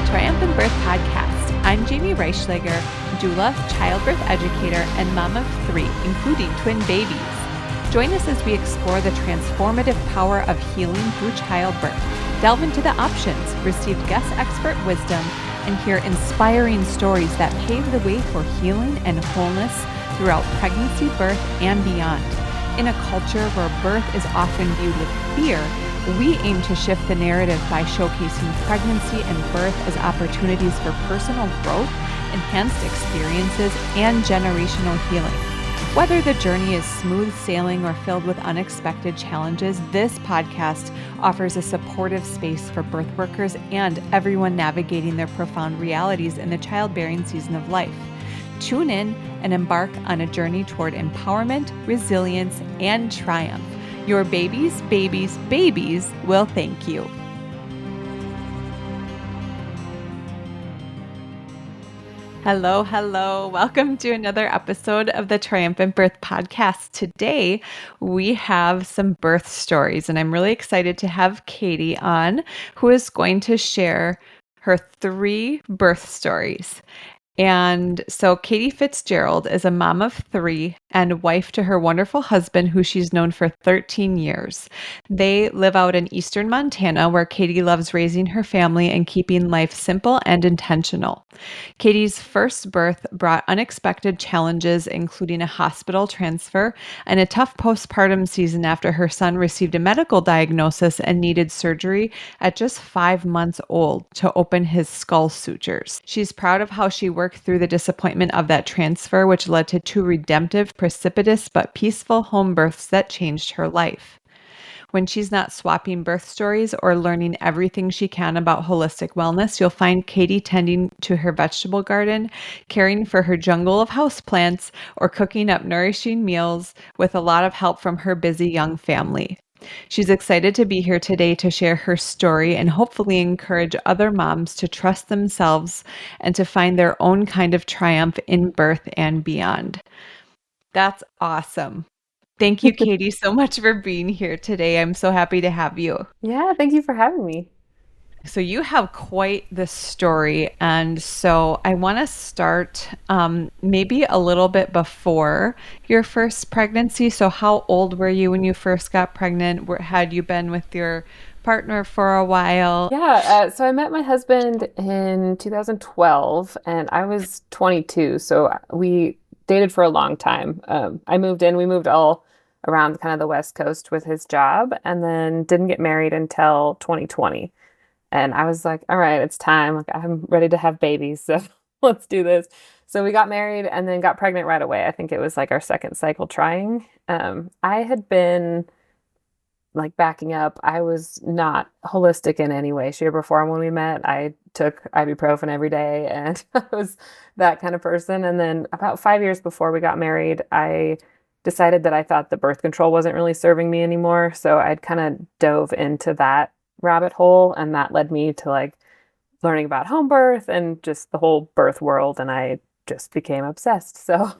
Triumphant Birth Podcast. I'm Jamie Reichschlager, doula, childbirth educator, and mom of 3, including twin babies. Join us as we explore the transformative power of healing through childbirth, delve into the options, receive guest expert wisdom, and hear inspiring stories that pave the way for healing and wholeness throughout pregnancy, birth, and beyond. In a culture where birth is often viewed with fear, we aim to shift the narrative by showcasing pregnancy and birth as opportunities for personal growth, enhanced experiences, and generational healing. Whether the journey is smooth sailing or filled with unexpected challenges, this podcast offers a supportive space for birth workers and everyone navigating their profound realities in the childbearing season of life. Tune in and embark on a journey toward empowerment, resilience, and triumph. Your babies will thank you. Hello. Welcome to another episode of the Triumphant Birth Podcast. Today, we have some birth stories, and I'm really excited to have Katie on, who is going to share her 3 birth stories. And so Katie Fitzgerald is a mom of 3 and wife to her wonderful husband, who she's known for 13 years. They live out in eastern Montana, where Katie loves raising her family and keeping life simple and intentional. Katie's first birth brought unexpected challenges, including a hospital transfer and a tough postpartum season after her son received a medical diagnosis and needed surgery at just 5 months old to open his skull sutures. She's proud of how she worked through the disappointment of that transfer, which led to 2 redemptive, precipitous, but peaceful home births that changed her life. When she's not swapping birth stories or learning everything she can about holistic wellness, you'll find Katie tending to her vegetable garden, caring for her jungle of houseplants, or cooking up nourishing meals with a lot of help from her busy young family. She's excited to be here today to share her story and hopefully encourage other moms to trust themselves and to find their own kind of triumph in birth and beyond. That's awesome. Thank you, Katie, so much for being here today. I'm so happy to have you. Yeah, thank you for having me. So you have quite the story. And so I want to start maybe a little bit before your first pregnancy. So how old were you when you first got pregnant? Had you been with your partner for a while? Yeah, so I met my husband in 2012 and I was 22. So we dated for a long time. We moved all around kind of the West Coast with his job, and then didn't get married until 2020. And I was like, all right, it's time. Like, I'm ready to have babies. So let's do this. So we got married and then got pregnant right away. I think it was like our second cycle trying. I had been like backing up. I was not holistic in any way, shape, or form when we met. I took ibuprofen every day and I was that kind of person. And then about 5 years before we got married, I decided that I thought the birth control wasn't really serving me anymore. So I'd kind of dove into that rabbit hole, and that led me to like learning about home birth and just the whole birth world. And I just became obsessed. So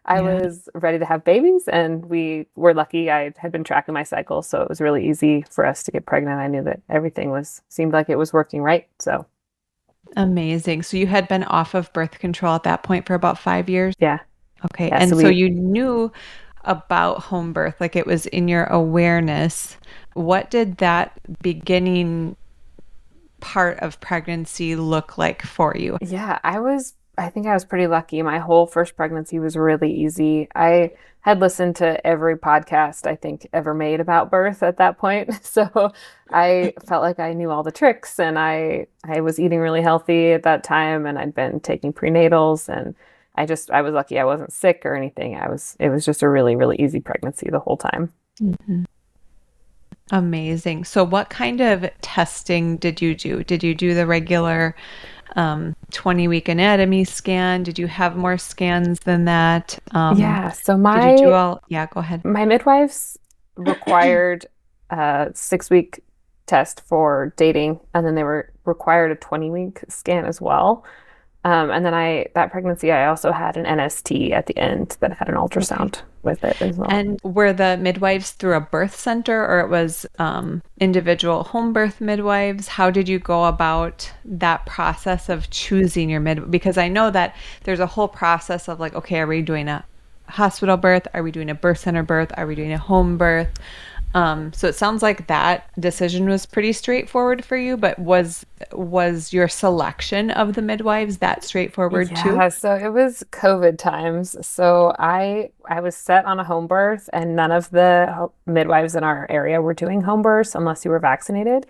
I was ready to have babies, and we were lucky. I had been tracking my cycle, so it was really easy for us to get pregnant. I knew that everything seemed like it was working right. So amazing. So you had been off of birth control at that point for about 5 years? Yeah. Okay. Yeah, and so you knew about home birth, like it was in your awareness. What did that beginning part of pregnancy look like for you? Yeah, I think I was pretty lucky. My whole first pregnancy was really easy. I had listened to every podcast I think ever made about birth at that point. So I felt like I knew all the tricks, and I was eating really healthy at that time, and I'd been taking prenatals, and I was lucky I wasn't sick or anything. It was just a really, really easy pregnancy the whole time. Mm-hmm. Amazing. So what kind of testing did you do? Did you do the regular 20-week anatomy scan? Did you have more scans than that? Yeah. So go ahead. My midwives required a 6-week test for dating, and then they were required a 20-week scan as well. And then that pregnancy, I also had an NST at the end that had an Okay. ultrasound with it as well. And were the midwives through a birth center or it was individual home birth midwives? How did you go about that process of choosing your midwife? Because I know that there's a whole process of like, okay, are we doing a hospital birth? Are we doing a birth center birth? Are we doing a home birth? So it sounds like that decision was pretty straightforward for you, but was your selection of the midwives that straightforward too? Yeah, so it was COVID times. So I was set on a home birth, and none of the midwives in our area were doing home births unless you were vaccinated.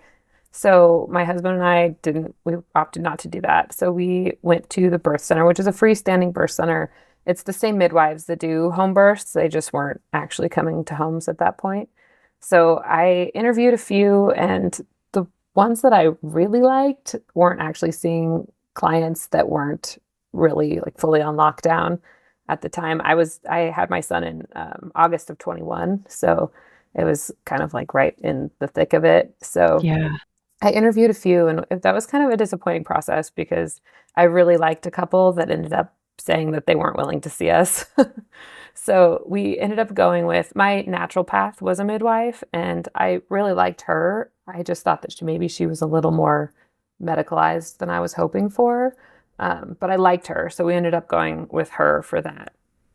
So my husband and I we opted not to do that. So we went to the birth center, which is a freestanding birth center. It's the same midwives that do home births. They just weren't actually coming to homes at that point. So I interviewed a few, and the ones that I really liked weren't actually seeing clients that weren't really like fully on lockdown at the time. I had my son in August of 21, so it was kind of like right in the thick of it. So Yeah. I interviewed a few, and that was kind of a disappointing process because I really liked a couple that ended up saying that they weren't willing to see us. So we ended up going with my natural path was a midwife, and I really liked her. I just thought that maybe she was a little more medicalized than I was hoping for. But I liked her, so we ended up going with her for that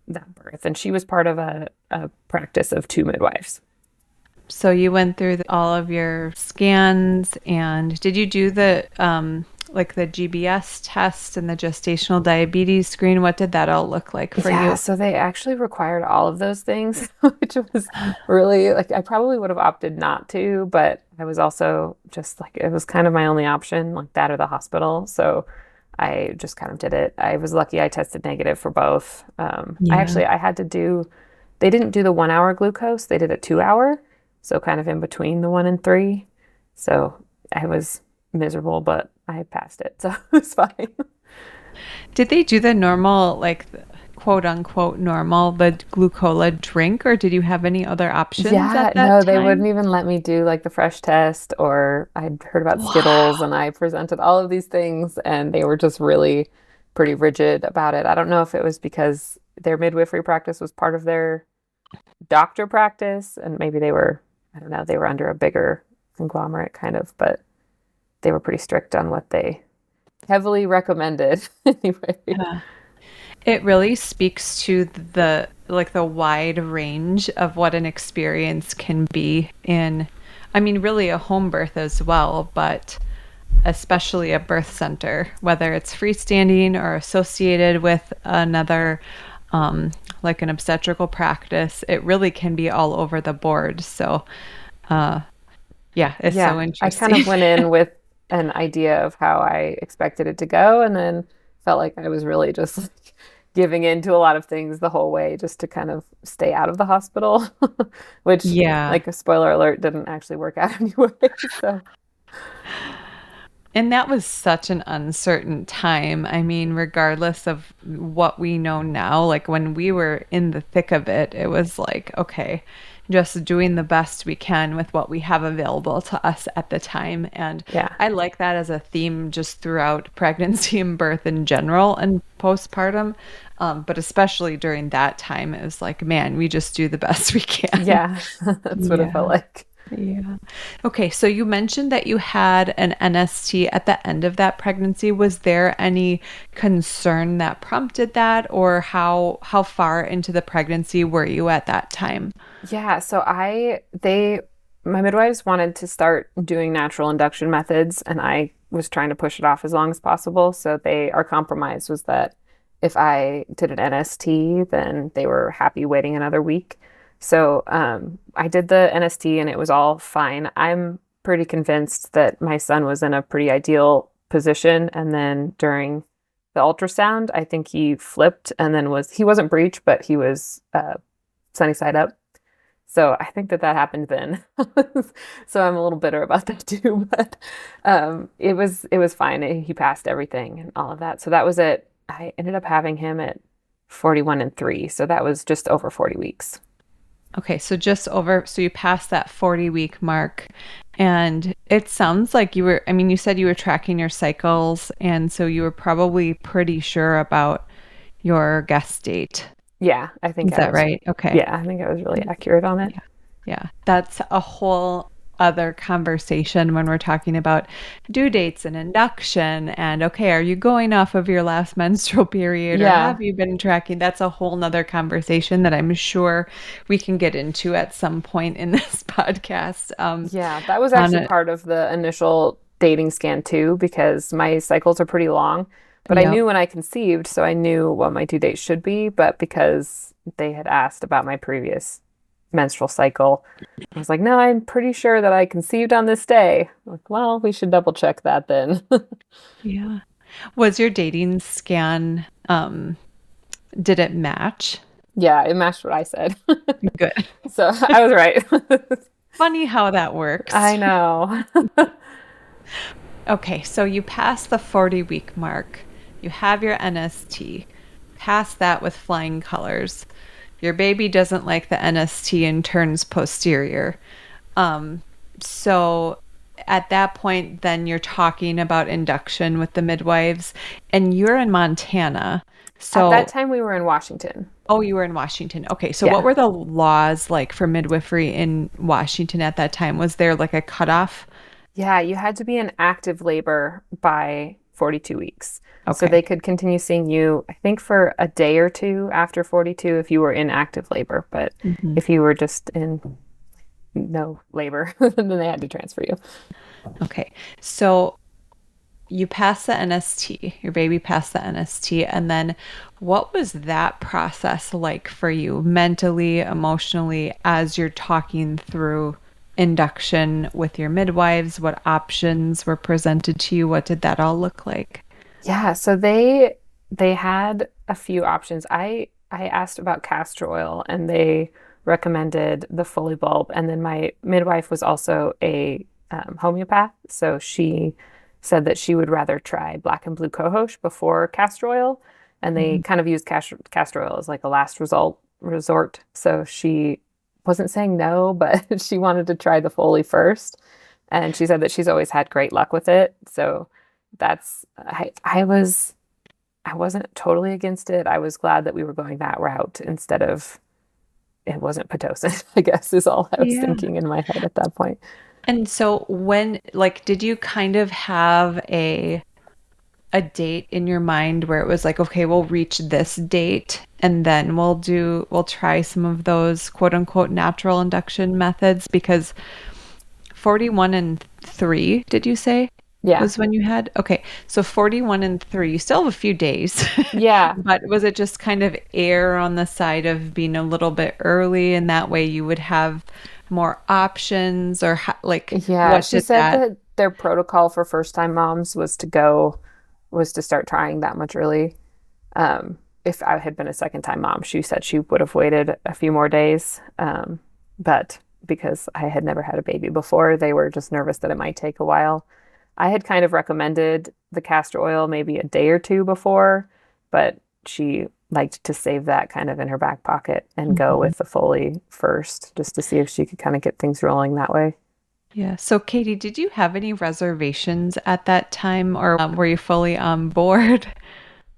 birth, and she was part of a practice of two midwives. So you went through all of your scans and did you do the like the GBS test and the gestational diabetes screen? What did that all look like for Yeah, you? so they actually required all of those things, which was really like I probably would have opted not to, but I was also just like it was kind of my only option, like that or the hospital. So I just kind of did it. I was lucky I tested negative for both. Yeah. I had to do, they didn't do the 1 hour glucose, they did a 2 hour. So kind of in between the 1 and 3. So I was miserable, but I passed it. So it was fine. Did they do the normal, like the quote unquote normal, the glucola drink, or did you have any other options Yeah, at that no, they wouldn't time? even let me do like the fresh test, or I'd heard about Skittles Wow. and I presented all of these things and they were just really pretty rigid about it. I don't know if it was because their midwifery practice was part of their doctor practice and maybe I don't know, they were under a bigger conglomerate kind of, but they were pretty strict on what they heavily recommended anyway. Yeah. It really speaks to the like the wide range of what an experience can be in, I mean, really a home birth as well, but especially a birth center, whether it's freestanding or associated with another, like an obstetrical practice, it really can be all over the board. So, uh, yeah, it's so Yeah, I kind interesting. of went in with an idea of how I expected it to go, and then felt like I was really just like giving in to a lot of things the whole way just to kind of stay out of the hospital, which, Yeah. like a spoiler alert, didn't actually work out anyway. So, And that was such an uncertain time. I mean, regardless of what we know now, like when we were in the thick of it, it was like, okay, just doing the best we can with what we have available to us at the time. And yeah. I like that as a theme just throughout pregnancy and birth in general and postpartum. But especially during that time, it was like, man, we just do the best we can. Yeah, that's what it felt Yeah. like. Yeah. Okay, so you mentioned that you had an NST at the end of that pregnancy. Was there any concern that prompted that, or how far into the pregnancy were you at that time? Yeah, so my midwives wanted to start doing natural induction methods, and I was trying to push it off as long as possible. So our compromise was that if I did an NST, then they were happy waiting another week. So I did the NST and it was all fine. I'm pretty convinced that my son was in a pretty ideal position. And then during the ultrasound, I think he flipped and then he wasn't breech, but he was sunny side up. So I think that happened then. So I'm a little bitter about that too, but it was fine. He passed everything and all of that. So that was it. I ended up having him at 41 and 3. So that was just over 40 weeks. Okay, so so you passed that 40-week mark, and it sounds like you said you were tracking your cycles, and so you were probably pretty sure about your guest date. Yeah, I think Is I that was, right? Okay. yeah, I think I was really accurate on it. Yeah. Yeah. That's a whole other conversation when we're talking about due dates and induction and okay, are you going off of your last menstrual period or Yeah. have you been tracking? That's a whole nother conversation that I'm sure we can get into at some point in this podcast. Yeah, that was On actually a part of the initial dating scan too, because my cycles are pretty long. But I Yep. knew when I conceived, so I knew what my due date should be. But because they had asked about my previous menstrual cycle, I was like, no, I'm pretty sure that I conceived on this day. I'm like, well, we should double check that then. Yeah. Was your dating scan, did it match? Yeah, it matched what I said. Good. So I was right. Funny how that works. I know. Okay, so you pass the 40-week mark. You have your NST. Pass that with flying colors. Your baby doesn't like the NST and turns posterior. Um, so at that point, then you're talking about induction with the midwives, and you're in Montana. At that So, time, we were in Washington. oh, you were in Washington. Okay, so what Yeah. were the laws like for midwifery in Washington at that time? Was there like a cutoff? Yeah, you had to be in active labor by 42 weeks. So they Okay. could continue seeing you, I think, for a day or two after 42 if you were in active labor. But Mhm. if you were just in no labor, then they had to transfer you. Okay. So you passed the NST, your baby passed the NST, and then what was that process like for you mentally, emotionally, as you're talking through induction with your midwives? What options were presented to you? What did that all look like? Yeah, so they had a few options. I asked about castor oil and they recommended the Foley bulb. And then my midwife was also a homeopath, so she said that she would rather try black and blue cohosh before castor oil. And they Mhm. kind of used castor oil as like a last resort. So she wasn't saying no, but she wanted to try the Foley first. And she said that she's always had great luck with it. So that's I wasn't totally against it. I was glad that we were going that route instead of it wasn't Pitocin, I guess is all I was Yeah. thinking in my head at that point. And so did you kind of have a date in your mind where it was like, okay, we'll reach this date and then we'll try some of those quote unquote natural induction methods because 41 and 3, did you say? Yeah. Was when you had? Okay. So 41 and 3, you still have a few days. Yeah. But was it just kind of err on the side of being a little bit early and that way you would have more options or Yeah. what She did said that? that their protocol for first time moms was to start trying that much early. If I had been a second time mom, she said she would have waited a few more days. But because I had never had a baby before, they were just nervous that it might take a while. I had kind of recommended the castor oil maybe a day or two before, but she liked to save that kind of in her back pocket and go Mhm. with the Foley first, just to see if she could kind of get things rolling that way. Yeah. So, Katie, did you have any reservations at that time or were you fully on board?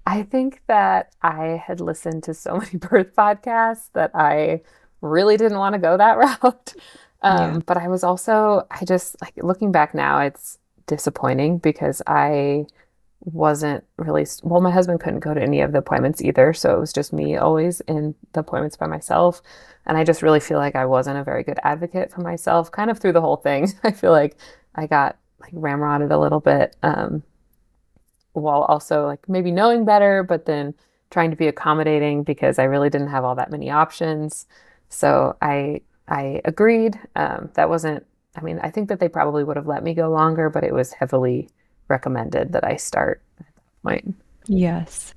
I think that I had listened to so many birth podcasts that I really didn't want to go that route. Yeah. But I was also, I just like looking back now, it's disappointing because I wasn't really, well, my husband couldn't go to any of the appointments either. So it was just me always in the appointments by myself. And I just really feel like I wasn't a very good advocate for myself kind of through the whole thing. I feel like I got like ramrodded a little bit. While also like maybe knowing better, but then trying to be accommodating because I really didn't have all that many options. So I agreed. That wasn't, I mean, I think that they probably would have let me go longer, but it was heavily recommended that I start at that point. Yes.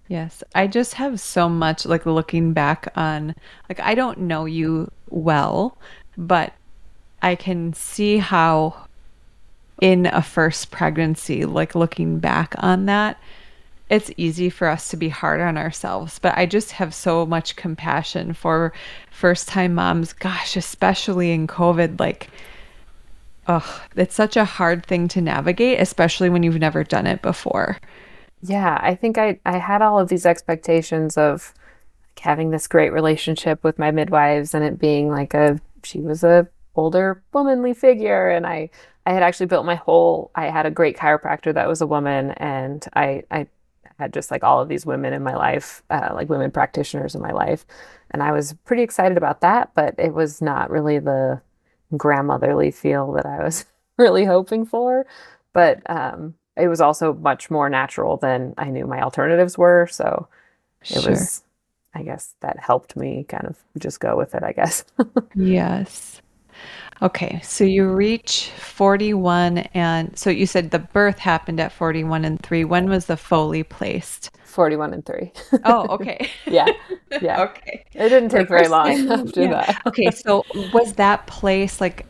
Yes. I just have so much like looking back on, like, I don't know you well, but I can see how in a first pregnancy, like looking back on that, it's easy for us to be hard on ourselves, but I just have so much compassion for first time moms. Gosh, especially in COVID, like, oh, it's such a hard thing to navigate, especially when you've never done it before. Yeah, I think I had all of these expectations of like, having this great relationship with my midwives and it being like she was a older womanly figure, and I had actually built I had a great chiropractor that was a woman, and I had just like all of these women in my life, like women practitioners in my life, and I was pretty excited about that, but it was not really the grandmotherly feel that I was really hoping for. But it was also much more natural than I knew my alternatives were. So it Sure. was, I guess that helped me kind of just go with it, I guess. Yes. Okay, so you reach 41, and so you said the birth happened at 41 and 3. When was the Foley placed? 41 and 3. Oh, okay. Yeah. Yeah. Okay. It didn't take We're very long same one. after Yeah. that. Okay, so was that place like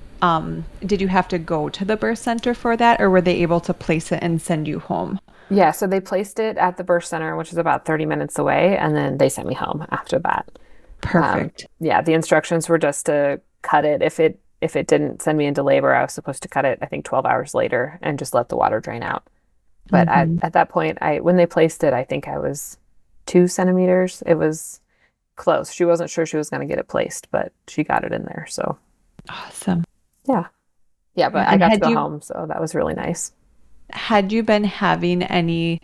did you have to go to the birth center for that, or were they able to place it and send you home? Yeah. So they placed it at the birth center, which is about 30 minutes away. And then they sent me home after that. Perfect. Yeah. The instructions were just to cut it. If it didn't send me into labor, I was supposed to cut it, I think 12 hours later and just let the water drain out. But Hmm. at that point, when they placed it, I think I was 2 centimeters. It was close. She wasn't sure she was going to get it placed, but she got it in there. So Awesome. yeah. Yeah, Yeah, but I and got to go home, so that was really nice. had you been having any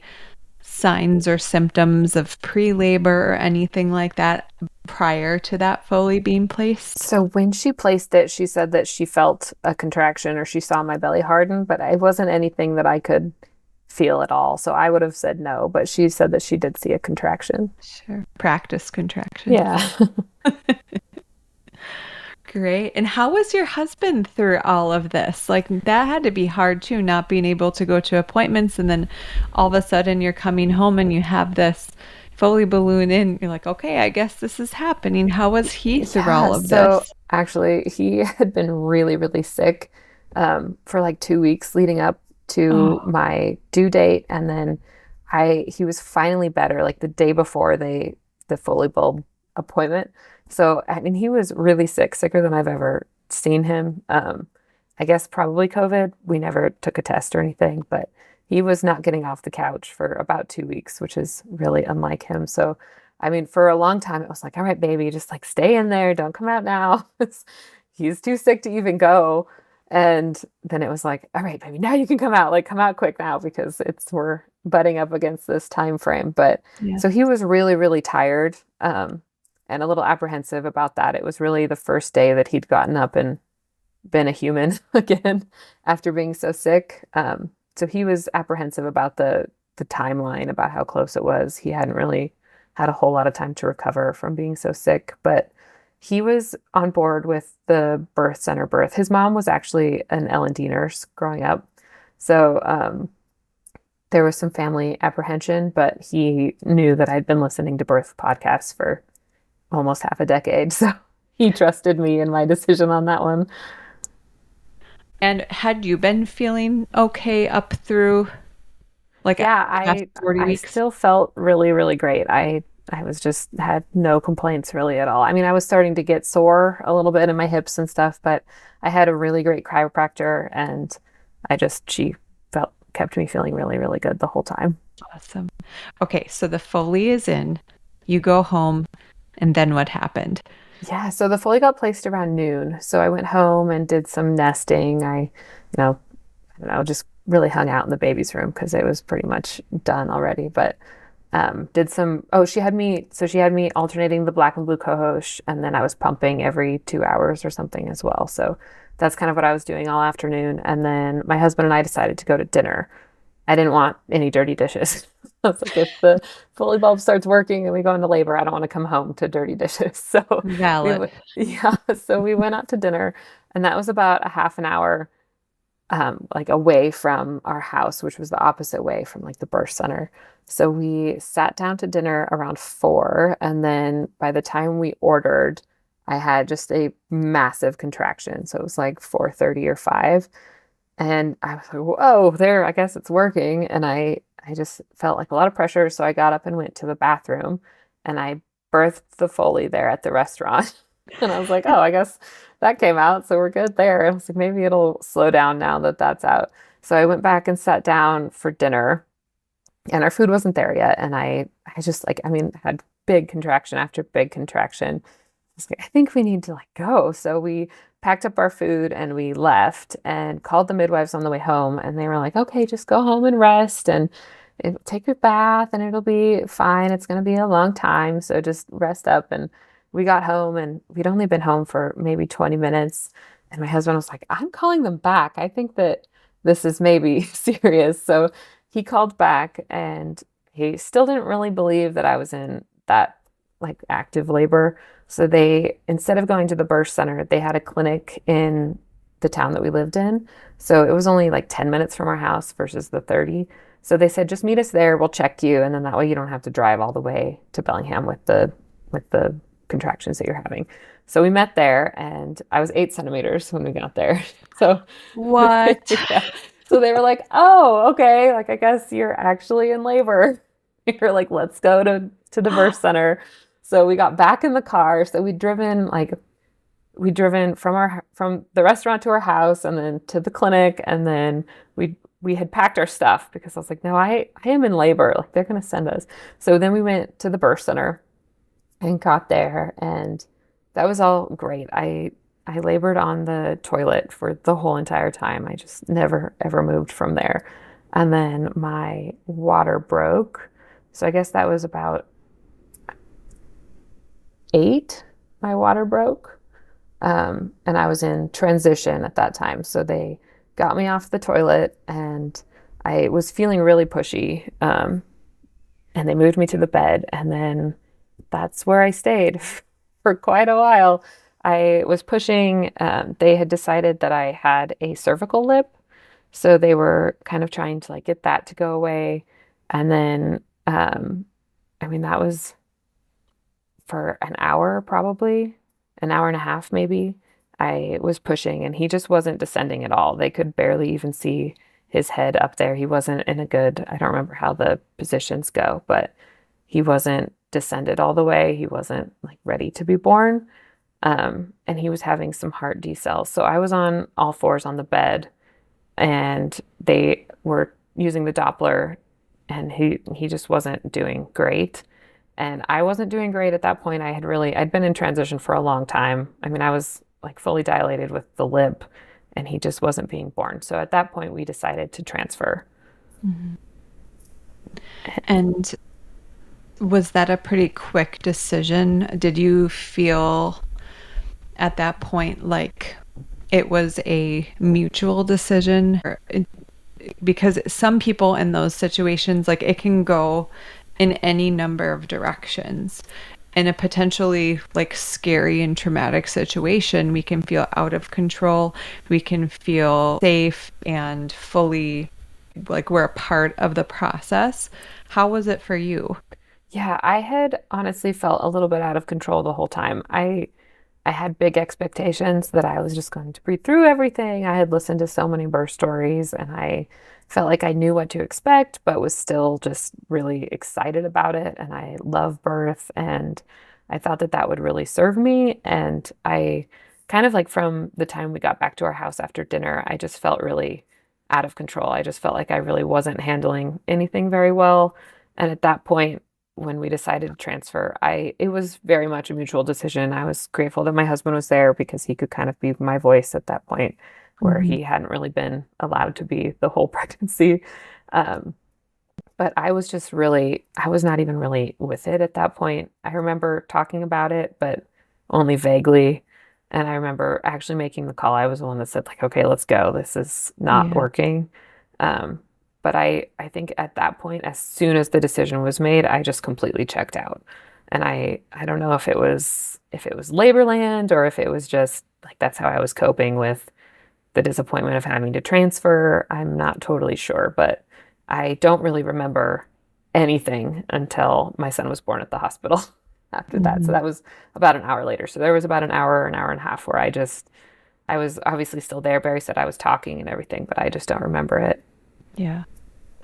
signs or symptoms of pre-labor or anything like that prior to that Foley being placed? So when she placed it, she said that she felt a contraction or she saw my belly harden, but it wasn't anything that I could feel at all. So I would have said no, but she said that she did see a contraction. Sure. Practice contractions. Yeah. Great. And how was your husband through all of this? Like that had to be hard too, not being able to go to appointments and then all of a sudden you're coming home and you have this Foley balloon in. You're like, okay, I guess this is happening. How was he through Yeah. all of So this? actually, he had been really, really sick for like 2 weeks leading up to Oh, my due date. And then he was finally better like the day before the Foley bulb appointment. So, I mean, he was really sick, sicker than I've ever seen him. I guess probably COVID. We never took a test or anything, but he was not getting off the couch for about 2 weeks, which is really unlike him. So, I mean, for a long time, it was like, all right, baby, just like stay in there. Don't come out now. He's too sick to even go. And then it was like, all right, baby, now you can come out. Like, come out quick now because we're butting up against this time frame. But yeah. so he was really, really tired, and a little apprehensive about that. It was really the first day that he'd gotten up and been a human again after being so sick. So he was apprehensive about the timeline, about how close it was. He hadn't really had a whole lot of time to recover from being so sick, but he was on board with the birth center birth. His mom was actually an L&D nurse growing up. So there was some family apprehension, but he knew that I'd been listening to birth podcasts for almost half a decade. So he trusted me in my decision on that one. And had you been feeling okay up through like Yeah, past 40 I weeks? still felt really, really great. I was just had no complaints really at all. I mean, I was starting to get sore a little bit in my hips and stuff, but I had a really great chiropractor, and she kept me feeling really, really good the whole time. Awesome. Okay, so the Foley is in, you go home, and then what happened? Yeah, so the Foley got placed around noon. So I went home and did some nesting. I don't know, just really hung out in the baby's room because it was pretty much done already. But did some, oh, she had me alternating the black and blue cohosh, and then I was pumping every 2 hours or something as well. So that's kind of what I was doing all afternoon. And then my husband and I decided to go to dinner. I didn't want any dirty dishes. I was like, if the Foley bulb starts working and we go into labor, I don't want to come home to dirty dishes. So Valid. yeah, so we went out to dinner, and that was about a half an hour, like away from our house, which was the opposite way from like the birth center. So we sat down to dinner around 4, and then by the time we ordered, I had just a massive contraction. So it was like 4:30 or 5. And I was like, whoa, there, I guess it's working. And I just felt like a lot of pressure. So I got up and went to the bathroom and I birthed the Foley there at the restaurant. And I was like, oh, I guess that came out. So we're good there. I was like, maybe it'll slow down now that that's out. So I went back and sat down for dinner and our food wasn't there yet. And I just like, I mean, had big contraction after big contraction. I was like, I think we need to like go. So we packed up our food and we left and called the midwives on the way home. And they were like, okay, just go home and rest and take your bath and it'll be fine. It's going to be a long time. So just rest up. And we got home and we'd only been home for maybe 20 minutes. And my husband was like, I'm calling them back. I think that this is maybe serious. So he called back and he still didn't really believe that I was in that like active labor. So they, instead of going to the birth center, they had a clinic in the town that we lived in. So it was only like 10 minutes from our house versus the 30. So they said, just meet us there. We'll check you. And then that way you don't have to drive all the way to Bellingham with the contractions that you're having. So we met there and I was 8 centimeters when we got there. So What? yeah. So they were like, oh, okay. Like, I guess you're actually in labor. You're like, let's go to the birth center. So we got back in the car. So we'd driven from the restaurant to our house and then to the clinic. And then we had packed our stuff because I was like, no, I am in labor. Like they're going to send us. So then we went to the birth center and got there and that was all great. I labored on the toilet for the whole entire time. I just never ever moved from there. And then my water broke. So I guess that was about 8, my water broke. And I was in transition at that time. So they got me off the toilet and I was feeling really pushy. And they moved me to the bed. And then that's where I stayed for quite a while. I was pushing. They had decided that I had a cervical lip. So they were kind of trying to like get that to go away. And then, I mean, that was for an hour, probably an hour and a half, maybe. I was pushing and he just wasn't descending at all. They could barely even see his head up there. He wasn't in a good, I don't remember how the positions go, but he wasn't descended all the way. He wasn't like ready to be born. And he was having some heart decels. So I was on all fours on the bed and they were using the Doppler and he just wasn't doing great. And I wasn't doing great at that point. I'd been in transition for a long time. I mean, I was like fully dilated with the lip and he just wasn't being born. So at that point we decided to transfer. Mm-hmm. And was that a pretty quick decision? Did you feel at that point like it was a mutual decision? Because some people in those situations, like it can go in any number of directions. In a potentially like scary and traumatic situation, we can feel out of control. We can feel safe and fully like we're a part of the process. How was it for you? Yeah, I had honestly felt a little bit out of control the whole time. I had big expectations that I was just going to breathe through everything. I had listened to so many birth stories and I felt like I knew what to expect, but was still just really excited about it. And I love birth and I thought that that would really serve me. And I kind of like from the time we got back to our house after dinner, I just felt really out of control. I just felt like I really wasn't handling anything very well. And at that point, when we decided to transfer, it was very much a mutual decision. I was grateful that my husband was there because he could kind of be my voice at that point where he hadn't really been allowed to be the whole pregnancy. But I was not even really with it at that point. I remember talking about it, but only vaguely. And I remember actually making the call. I was the one that said like, okay, let's go. This is not working. But I think at that point, as soon as the decision was made, I just completely checked out. And I don't know if it was Laborland or if it was just like that's how I was coping with the disappointment of having to transfer. I'm not totally sure, but I don't really remember anything until my son was born at the hospital after that. So that was about an hour later. So there was about an hour and a half where I was obviously still there. Barry said I was talking and everything, but I just don't remember it. Yeah.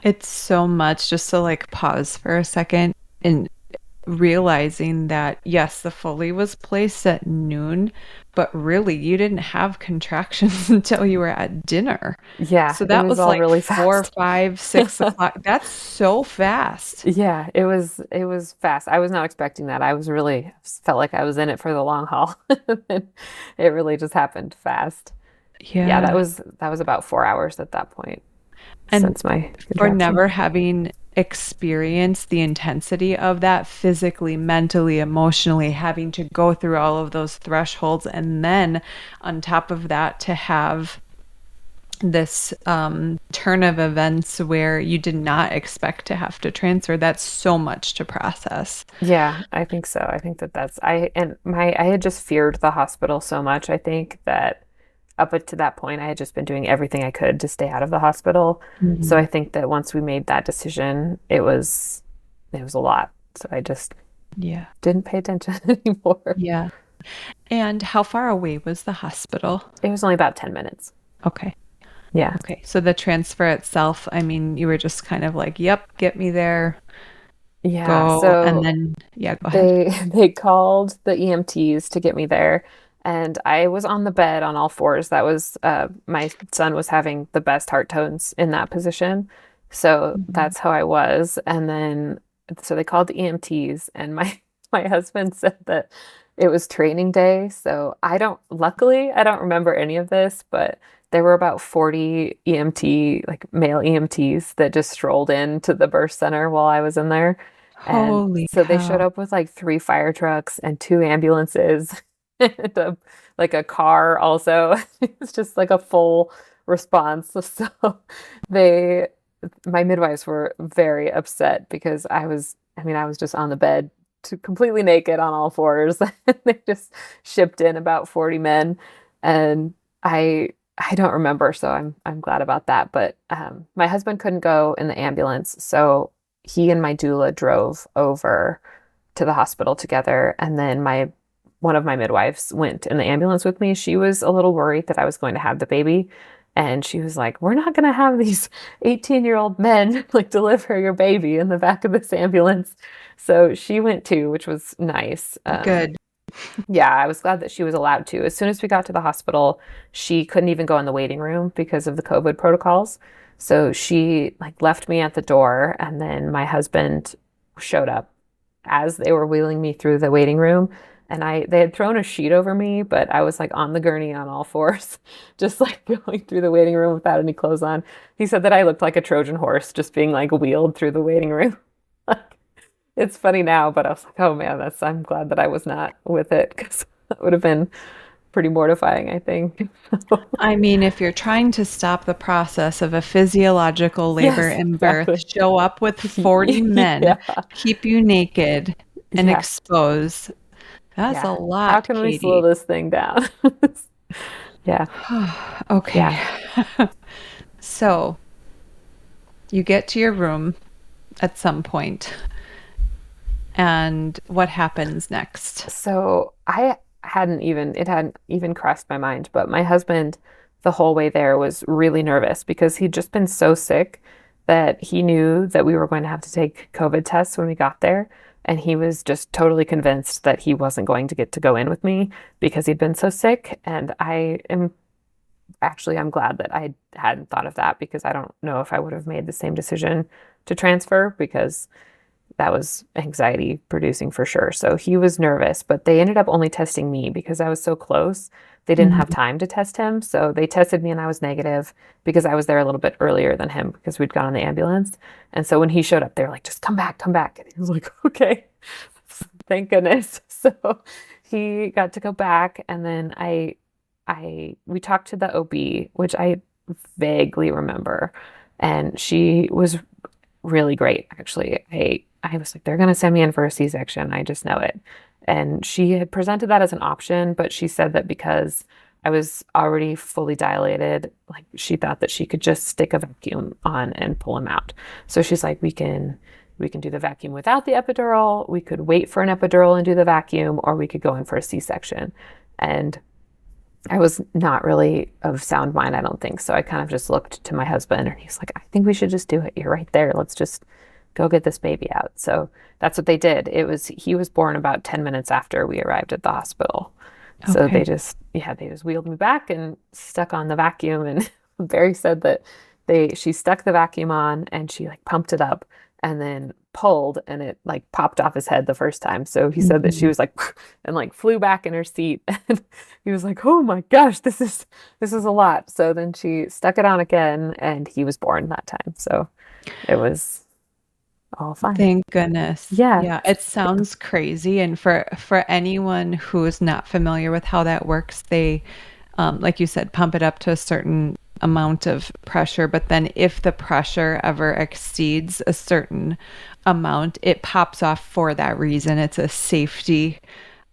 It's so much just to like pause for a second and realizing that yes, the Foley was placed at noon, but really you didn't have contractions until you were at dinner. Yeah, So it that was was all like really 4, fast. 5, 6 o'clock. That's so fast. Yeah, it was fast. I was not expecting that. I was really felt like I was in it for the long haul. It really just happened fast. Yeah, that Yeah. was that was about 4 hours at that point And since my for contraction. never having experienced the intensity of that physically, mentally, emotionally, having to go through all of those thresholds, and then on top of that, to have this turn of events where you did not expect to have to transfer, that's so much to process. Yeah, I think so. I think that that's I had just feared the hospital so much. I think that up to that point, I had just been doing everything I could to stay out of the hospital. So I Mhm. think that once we made that decision, it was a lot. So I just Yeah. didn't pay attention anymore. Yeah. And how far away was the hospital? It was only about 10 minutes. Okay. Yeah. Okay. So the transfer itself, I mean, you were just kind of like, yep, get me there, Yeah. go. And So then, yeah, go ahead. they called the EMTs to get me there, and I was on the bed on all fours. That was my son was having the best heart tones in that position, so Mhm. that's how I was. And then so they called the EMTs, and my my husband said that it was training day. So luckily I don't remember any of this, but there were about 40 EMT, like male EMTs, that just strolled into the birth center while I was in there. And Holy so they showed cow. up with like three fire trucks and two ambulances and like a car also. It's just like a full response. So they, my midwives were very upset because I was just on the bed completely naked on all fours. They just shipped in about 40 men, and I don't remember, so I'm glad about that. But my husband couldn't go in the ambulance, so he and my doula drove over to the hospital together, and then my one of my midwives went in the ambulance with me. She was a little worried that I was going to have the baby, and she was like, "We're not going to have these 18-year-old men like deliver your baby in the back of this ambulance." So she went too, which was nice. Good. Yeah, I was glad that she was allowed to. As soon as we got to the hospital, she couldn't even go in the waiting room because of the COVID protocols. So she like left me at the door, and then my husband showed up as they were wheeling me through the waiting room. And they had thrown a sheet over me, but I was like on the gurney on all fours, just like going through the waiting room without any clothes on. He said that I looked like a Trojan horse just being like wheeled through the waiting room. It's funny now, but I was like, oh man, I'm glad that I was not with it because that would have been pretty mortifying, I think. I mean, if you're trying to stop the process of a physiological labor Yes, and birth, exactly. show up with 40 men, Yeah, keep you naked and yeah, expose. That's a yeah. How lot, can we slow Katie. this thing down? Yeah, Okay. yeah. So you get to your room at some point, and what happens next? So it hadn't even crossed my mind, but my husband, the whole way there, was really nervous because he'd just been so sick that he knew that we were going to have to take COVID tests when we got there. And he was just totally convinced that he wasn't going to get to go in with me because he'd been so sick. And I'm glad that I hadn't thought of that because I don't know if I would have made the same decision to transfer because that was anxiety producing for sure. So he was nervous, but they ended up only testing me because I was so close. They didn't have Mhm. time to test him. So they tested me and I was negative because I was there a little bit earlier than him because we'd gone on the ambulance. And so when he showed up, they were like, just come back, come back. And he was like, okay, thank goodness. So he got to go back. And then we talked to the OB, which I vaguely remember. And she was really great, actually. I was like, they're going to send me in for a C-section. I just know it. And she had presented that as an option, but she said that because I was already fully dilated, like she thought that she could just stick a vacuum on and pull him out. So she's like, we can do the vacuum without the epidural. We could wait for an epidural and do the vacuum, or we could go in for a C-section. And I was not really of sound mind, I don't think. So I kind of just looked to my husband and he's like, I think we should just do it. You're right there. Let's just go get this baby out. So that's what they did. He was born about 10 minutes after we arrived at the hospital. So Okay. they just wheeled me back and stuck on the vacuum. And Barry said that she stuck the vacuum on and she like pumped it up and then pulled and it like popped off his head the first time. So he said that she Mhm. was like and like flew back in her seat and he was like, "Oh my gosh, this is a lot." So then she stuck it on again and he was born that time. So it was all fine. Thank goodness. Yeah. Yeah, it sounds crazy. And for anyone who is not familiar with how that works, they, like you said, pump it up to a certain amount of pressure. But then if the pressure ever exceeds a certain amount, it pops off for that reason. It's a safety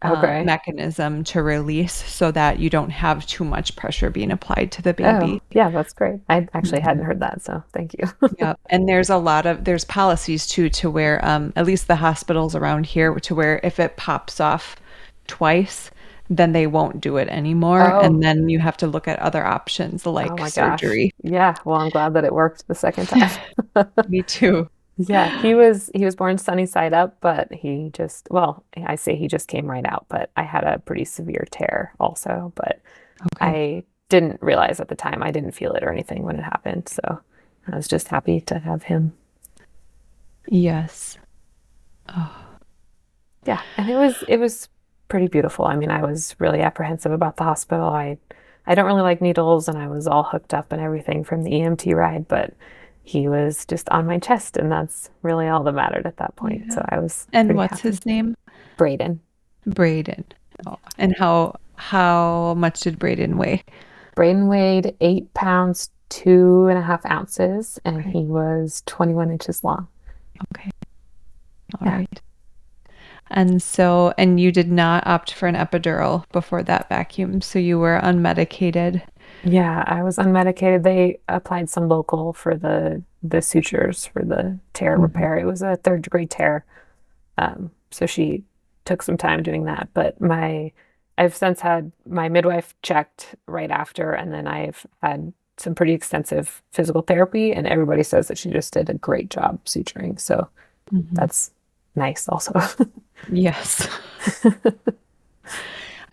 Okay. mechanism to release so that you don't have too much pressure being applied to the Oh, baby. yeah, that's great. I actually hadn't Mhm. heard that, so thank you. Yeah, and there's policies too to where at least the hospitals around here to where if it pops off twice, then they won't do it anymore, Oh, and then you have to look at other options oh like my gosh. surgery. Yeah, well, I'm glad that it worked the second time. Me too. Yeah, he was born sunny side up, but he just, well, I say he just came right out, but I had a pretty severe tear also, but Okay. I didn't realize at the time. I didn't feel it or anything when it happened, so I was just happy to have him. Yes. Oh, Yeah, and it was pretty beautiful. I mean, I was really apprehensive about the hospital. I don't really like needles, and I was all hooked up and everything from the EMT ride, but he was just on my chest, and that's really all that mattered at that point. yeah. So I was And pretty what's happy. his name? Brayden. Brayden. Oh, and how much did Brayden weigh? Brayden weighed 8 pounds, 2.5 ounces, and Okay. he was 21 inches long. Okay. All Yeah. right. And you did not opt for an epidural before that vacuum, so you were unmedicated. Yeah, I was unmedicated. They applied some local for the sutures for the tear Mhm. repair. It was a third degree tear. So she took some time doing that. But I've since had my midwife checked right after, and then I've had some pretty extensive physical therapy, and everybody says that she just did a great job suturing. So Mhm. that's nice also. Yes.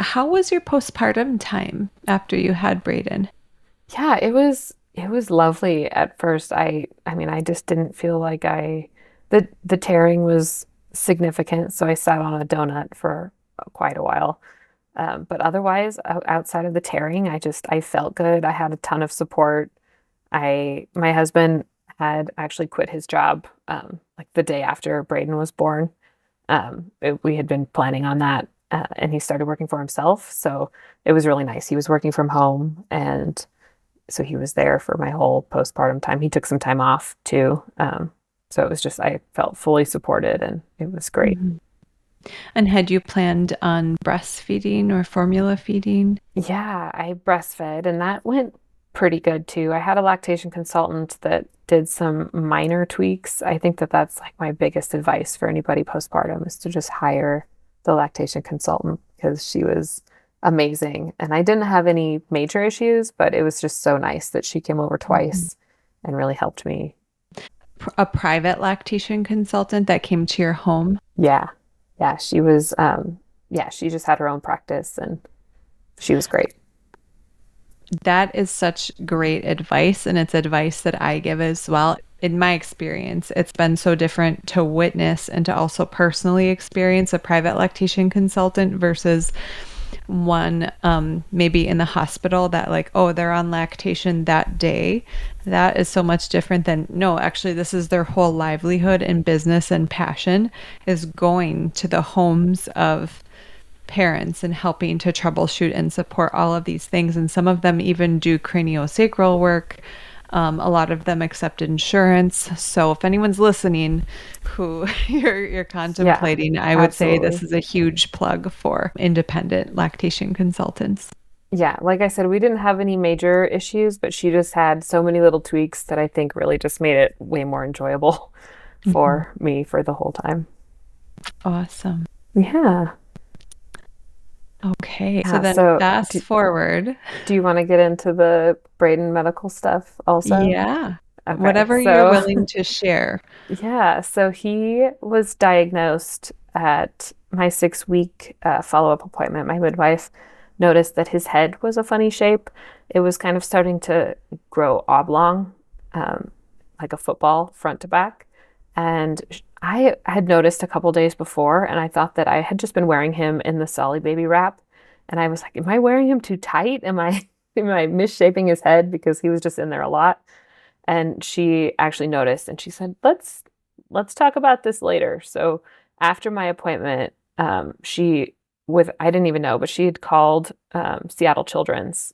How was your postpartum time after you had Brayden? Yeah, it was lovely at first. I mean, I just didn't feel like the tearing was significant, so I sat on a donut for quite a while. But otherwise, outside of the tearing, I felt good. I had a ton of support. My husband had actually quit his job like the day after Brayden was born. We had been planning on that, and he started working for himself. So it was really nice. He was working from home, and so he was there for my whole postpartum time. He took some time off too. So it was just, I felt fully supported and it was great. Mhm. And had you planned on breastfeeding or formula feeding? Yeah, I breastfed and that went pretty good too. I had a lactation consultant that did some minor tweaks. I think that that's like my biggest advice for anybody postpartum is to just hire the lactation consultant because she was amazing. And I didn't have any major issues, but it was just so nice that she came over Mhm. twice and really helped me. A private lactation consultant that came to your home? Yeah. Yeah, yeah, she just had her own practice and she was great. That is such great advice, and it's advice that I give as well. In my experience, it's been so different to witness and to also personally experience a private lactation consultant versus one maybe in the hospital that like, oh, they're on lactation that day. That is so much different than no, actually this is their whole livelihood and business and passion is going to the homes of parents and helping to troubleshoot and support all of these things. And some of them even do craniosacral work. A lot of them accept insurance. So if anyone's listening who you're Yeah, contemplating, I would say this absolutely. is a huge plug for independent lactation consultants. Yeah, like I said, we didn't have any major issues, but she just had so many little tweaks that I think really just made it way more enjoyable Mhm. for me for the whole time. Awesome. Yeah. Okay. So Yeah, then so fast forward. do you want to get into the Brayden medical stuff also? Yeah. Okay, Whatever you're so willing to share. yeah, so he was diagnosed at my 6 week follow-up appointment. My midwife noticed that his head was a funny shape. It was kind of starting to grow oblong, um, like a football front to back. And I had noticed a couple days before, and I thought that I had just been wearing him in the Solly baby wrap. And I was like, am I wearing him too tight? Am I misshaping his head because he was just in there a lot? And she actually noticed and she said, let's talk about this later. So after my appointment, she with I didn't even know, but she had called Seattle Children's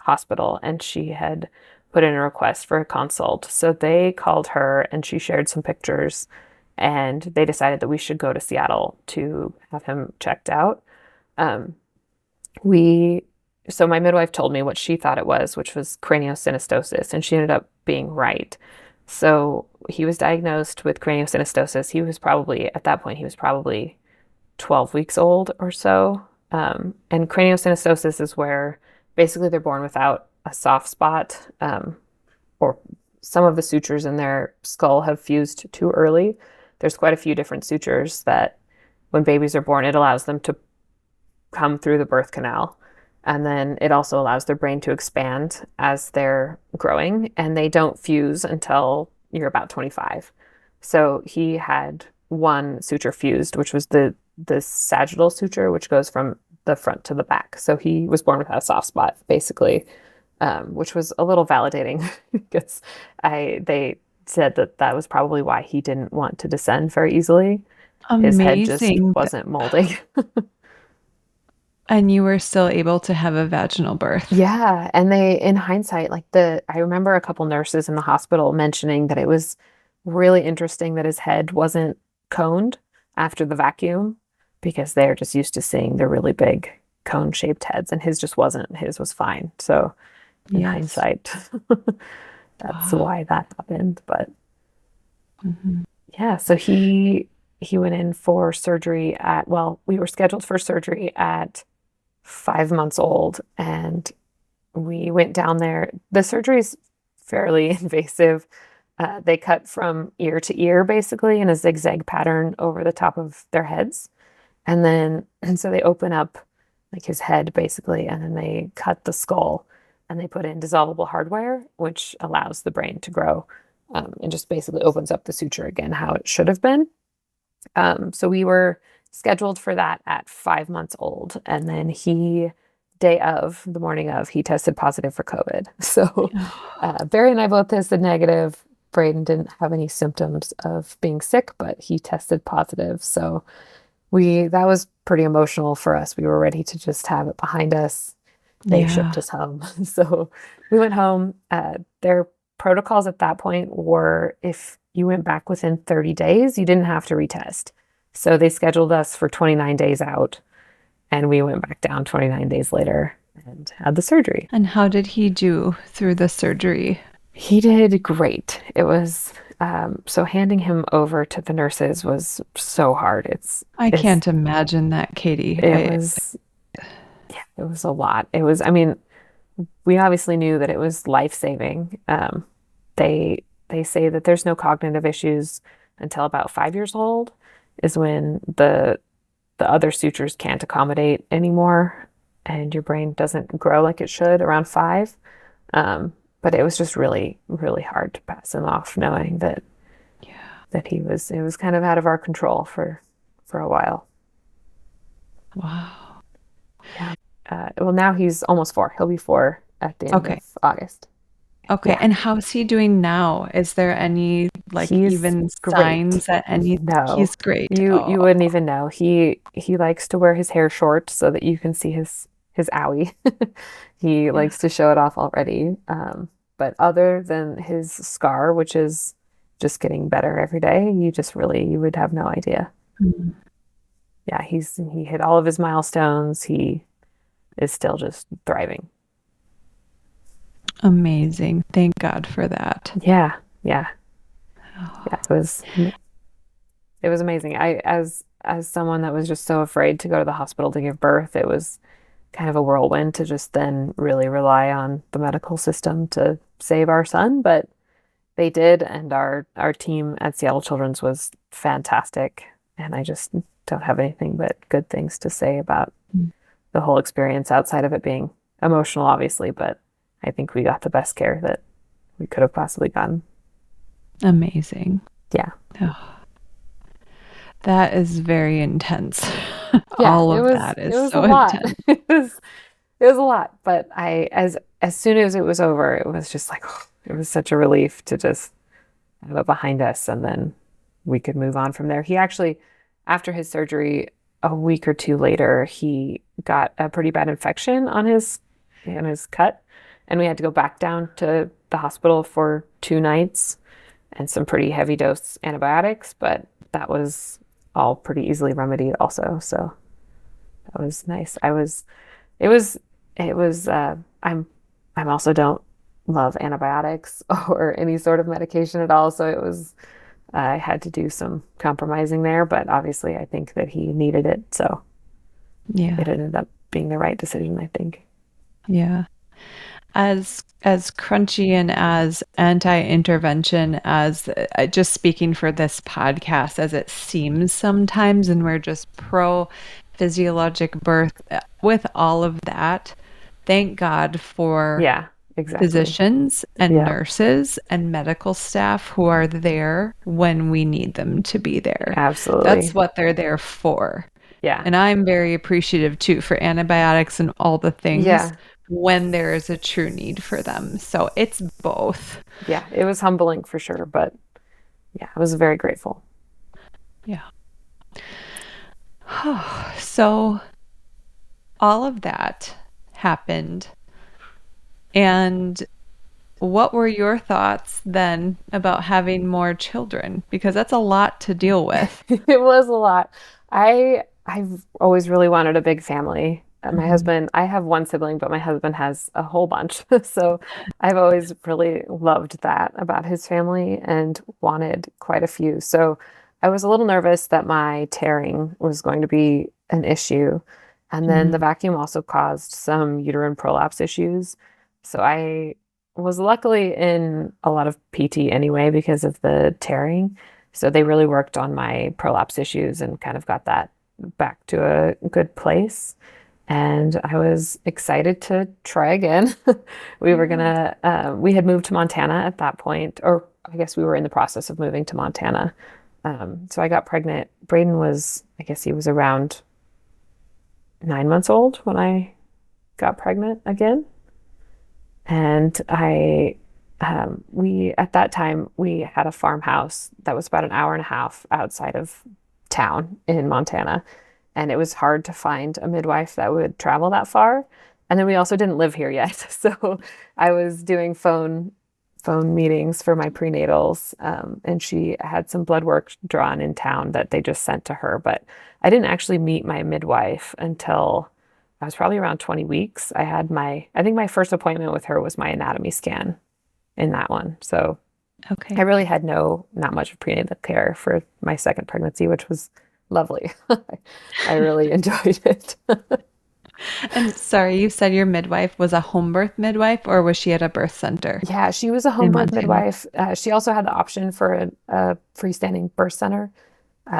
Hospital and she had put in a request for a consult. So they called her and she shared some pictures and they decided that we should go to Seattle to have him checked out. Um, we so my midwife told me what she thought it was, which was craniosynostosis, and she ended up being right. So he was diagnosed with craniosynostosis. At that point, he was probably 12 weeks old or so. And craniosynostosis is where basically they're born without a soft spot, or some of the sutures in their skull have fused too early. There's quite a few different sutures that when babies are born, it allows them to come through the birth canal. And then it also allows their brain to expand as they're growing, and they don't fuse until you're about 25. So he had one suture fused, which was the sagittal suture, which goes from the front to the back. So he was born without a soft spot, basically, which was a little validating because they said that that was probably why he didn't want to descend very easily. His head just Amazing. wasn't molding. And you were still able to have a vaginal birth. Yeah, and in hindsight, I remember a couple nurses in the hospital mentioning that it was really interesting that his head wasn't coned after the vacuum because they're just used to seeing the really big cone-shaped heads, and his just wasn't. His was fine. So in Yes. hindsight, that's Wow. why that happened. But Mhm. yeah, so he went in for surgery we were scheduled for surgery at 5 months old, and we went down there. The surgery is fairly invasive. They cut from ear to ear, basically, in a zigzag pattern over the top of their heads. And so they open up like his head, basically, and then they cut the skull and they put in dissolvable hardware, which allows the brain to grow, and just basically opens up the suture again, how it should have been. So we were scheduled for that at 5 months old. And then the morning of, he tested positive for COVID. So Barry and I both tested negative. Brayden didn't have any symptoms of being sick, but he tested positive. So that was pretty emotional for us. We were ready to just have it behind us. They shipped us home. So we went home. Their protocols at that point were if you went back within 30 days, you didn't have to retest. So they scheduled us for 29 days out, and we went back down 29 days later and had the surgery. And how did he do through the surgery? He did great. It was so handing him over to the nurses was so hard. I can't imagine that, Katie. It was a lot. I mean, we obviously knew that it was life-saving. They say that there's no cognitive issues until about 5 years old is when the other sutures can't accommodate anymore and your brain doesn't grow like it should around 5. But it was just really, really hard to pass him off knowing that it was kind of out of our control for a while. Wow. Yeah. Well, now he's almost 4. He'll be 4 at the end of August. Okay. Yeah. And how's he doing now? Is there any He's even great. signs that No, he's great? you wouldn't even know. He likes to wear his hair short so that you can see his owie. He likes to show it off already. But other than his scar, which is just getting better every day, you would have no idea. Mm. Yeah, he hit all of his milestones. He is still just thriving. Amazing. Thank God for that. Yeah. It It was amazing. As someone that was just so afraid to go to the hospital to give birth, it was kind of a whirlwind to just then really rely on the medical system to save our son, but they did, and our team at Seattle Children's was fantastic, and I just don't have anything but good things to say about the whole experience outside of it being emotional, obviously, but I think we got the best care that we could have possibly gotten. Amazing. Yeah. Oh, that is very intense. Yeah, All it of was that it is was a so lot. intense. It was a lot, but as soon as it was over, it was just like it was such a relief to just have it behind us, and then we could move on from there. He actually, after his surgery, a week or two later, he got a pretty bad infection on his cut, and we had to go back down to the hospital for 2 nights and some pretty heavy dose antibiotics, but that was all pretty easily remedied also. So that was nice. It was, I'm also don't love antibiotics or any sort of medication at all. So I had to do some compromising there, but obviously I think that he needed it. So Yeah. it ended up being the right decision, I think. Yeah. As crunchy and as anti-intervention as just speaking for this podcast as it seems sometimes, and we're just pro physiologic birth with all of that, thank God for Yeah, exactly. physicians and Yeah, nurses and medical staff who are there when we need them to be there. That's absolutely. what they're there for. Yeah. And I'm very appreciative too for antibiotics and all the things Yeah. when there is a true need for them. So it's both. Yeah. It was humbling for sure, but yeah, I was very grateful. Yeah. So all of that happened. And what were your thoughts then about having more children? Because that's a lot to deal with. It was a lot. I've always really wanted a big family. My husband, I have one sibling, but my husband has a whole bunch. So I've always really loved that about his family and wanted quite a few. So I was a little nervous that my tearing was going to be an issue. And then the vacuum also caused some uterine prolapse issues. So I was luckily in a lot of PT anyway because of the tearing. So they really worked on my prolapse issues and kind of got that back to a good place. And I was excited to try again. We had moved to Montana at that point, or I guess we were in the process of moving to Montana. So I got pregnant. Brayden was, I guess he was around 9 months old when I got pregnant again. And at that time, we had a farmhouse that was about an hour and a half outside of town in Montana. And it was hard to find a midwife that would travel that far. And then we also didn't live here yet. So I was doing phone meetings for my prenatals. And she had some blood work drawn in town that they just sent to her. But I didn't actually meet my midwife until I was probably around 20 weeks. I think my first appointment with her was my anatomy scan in that one. So Okay. I really had not much of prenatal care for my second pregnancy, which was lovely. I really enjoyed it. And sorry, you said your midwife was a home birth midwife, or was she at a birth center Yeah, she was a home in birth Montana? midwife. She also had the option for a freestanding birth center,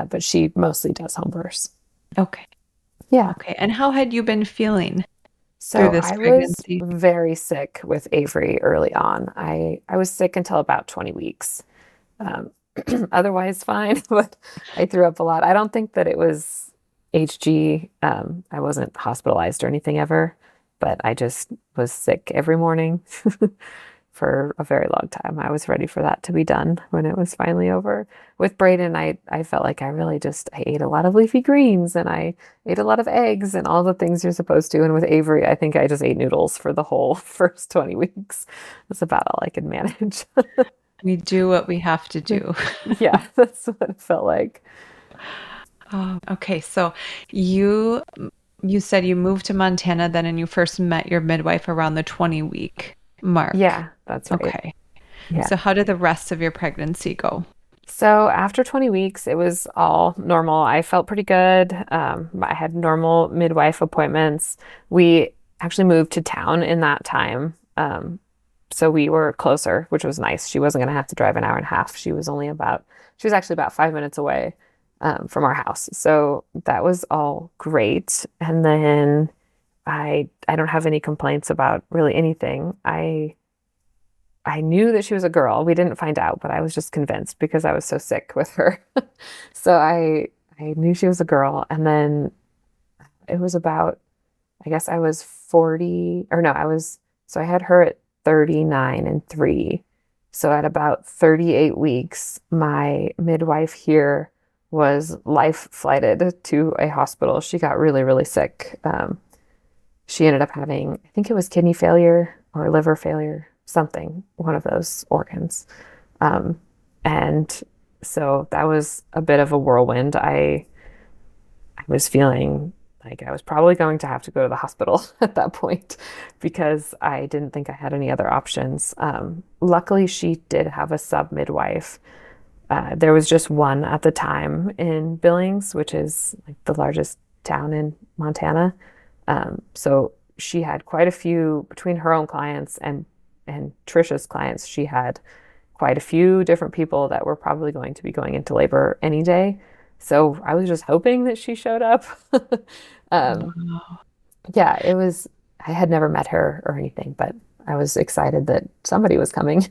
but she mostly does home births. Okay. Yeah. Okay. And how had you been feeling through So this I was pregnancy? very sick with Avery early on. I was sick until about 20 weeks. Um, Otherwise fine, but I threw up a lot. I don't think that it was HG. I wasn't hospitalized or anything ever, but I just was sick every morning for a very long time. I was ready for that to be done when it was finally over. With Brayden, I felt like I ate a lot of leafy greens and I ate a lot of eggs and all the things you're supposed to. And with Avery, I think I just ate noodles for the whole first 20 weeks. That's about all I could manage. We do what we have to do. Yeah, that's what it felt like. Oh, okay. So you you said you moved to Montana then and you first met your midwife around the 20-week mark. Yeah, that's right. Okay. Yeah. So how did the rest of your pregnancy go? So after 20 weeks, it was all normal. I felt pretty good. I had normal midwife appointments. We actually moved to town in that time. So we were closer, which was nice. She wasn't going to have to drive an hour and a half. She was actually about 5 minutes away, from our house. So that was all great. And then I don't have any complaints about really anything. I knew that she was a girl. We didn't find out, but I was just convinced because I was so sick with her. So I knew she was a girl. And then it was about, I guess I was 40, or no, so I had her at 39 and 3. So at about 38 weeks, my midwife here was life flighted to a hospital. She got really, really sick. She ended up having, I think it was kidney failure or liver failure, something, one of those organs. And so that was a bit of a whirlwind. I was feeling like I was probably going to have to go to the hospital at that point because I didn't think I had any other options. Luckily, she did have a sub midwife. There was just one at the time in Billings, which is like the largest town in Montana. So she had quite a few between her own clients and Trisha's clients. She had quite a few different people that were probably going to be going into labor any day. So I was just hoping that she showed up. Wow. Yeah, I had never met her or anything, but I was excited that somebody was coming.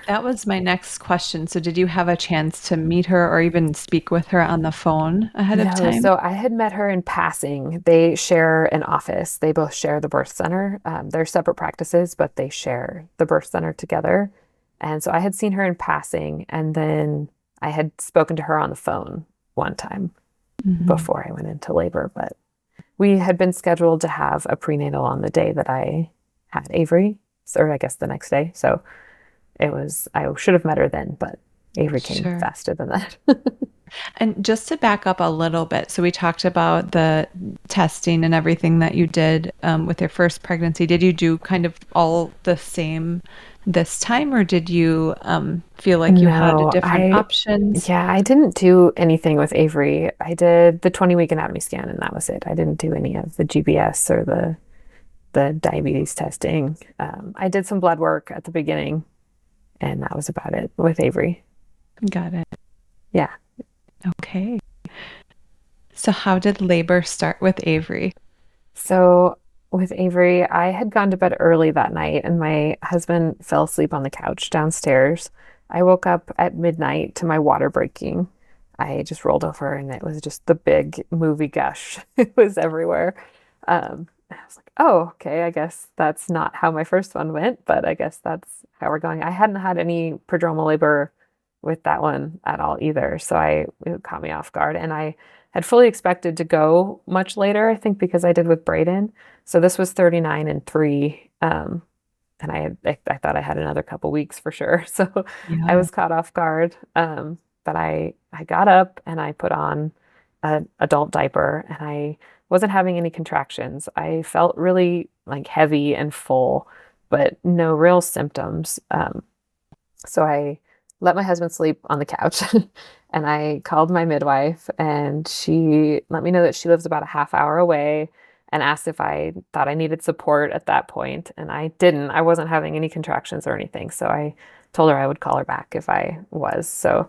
That was my next question. So did you have a chance to meet her or even speak with her on the phone ahead of No, time? so I had met her in passing. They share an office. They both share the birth center. They're separate practices, but they share the birth center together. And so I had seen her in passing, and then I had spoken to her on the phone one time before I went into labor. But we had been scheduled to have a prenatal on the day that I had Avery, or I guess the next day. So I should have met her then, but Avery came Sure. faster than that. And just to back up a little bit, so we talked about the testing and everything that you did with your first pregnancy. Did you do kind of all the same this time, or did you feel like you had No, different options? yeah, I didn't do anything with Avery. I did the 20-week anatomy scan and that was it. I didn't do any of the GBS or the diabetes testing. I did some blood work at the beginning and that was about it with Avery. Got it. Yeah. Okay. So how did labor start with Avery? So with Avery, I had gone to bed early that night and my husband fell asleep on the couch downstairs. I woke up at midnight to my water breaking. I just rolled over and it was just the big movie gush. It was everywhere. I was like, oh, okay, I guess that's not how my first one went, but I guess that's how we're going. I hadn't had any prodromal labor with that one at all either. So it caught me off guard. And I had fully expected to go much later, I think because I did with Brayden. So this was 39 and 3. And I thought I had another couple weeks for sure. So I Yeah. was caught off guard. But I got up and I put on an adult diaper and I wasn't having any contractions. I felt really like heavy and full, but no real symptoms. So I let my husband sleep on the couch and I called my midwife and she let me know that she lives about a half hour away and asked if I thought I needed support at that point. And I didn't. I wasn't having any contractions or anything. So I told her I would call her back if I was. So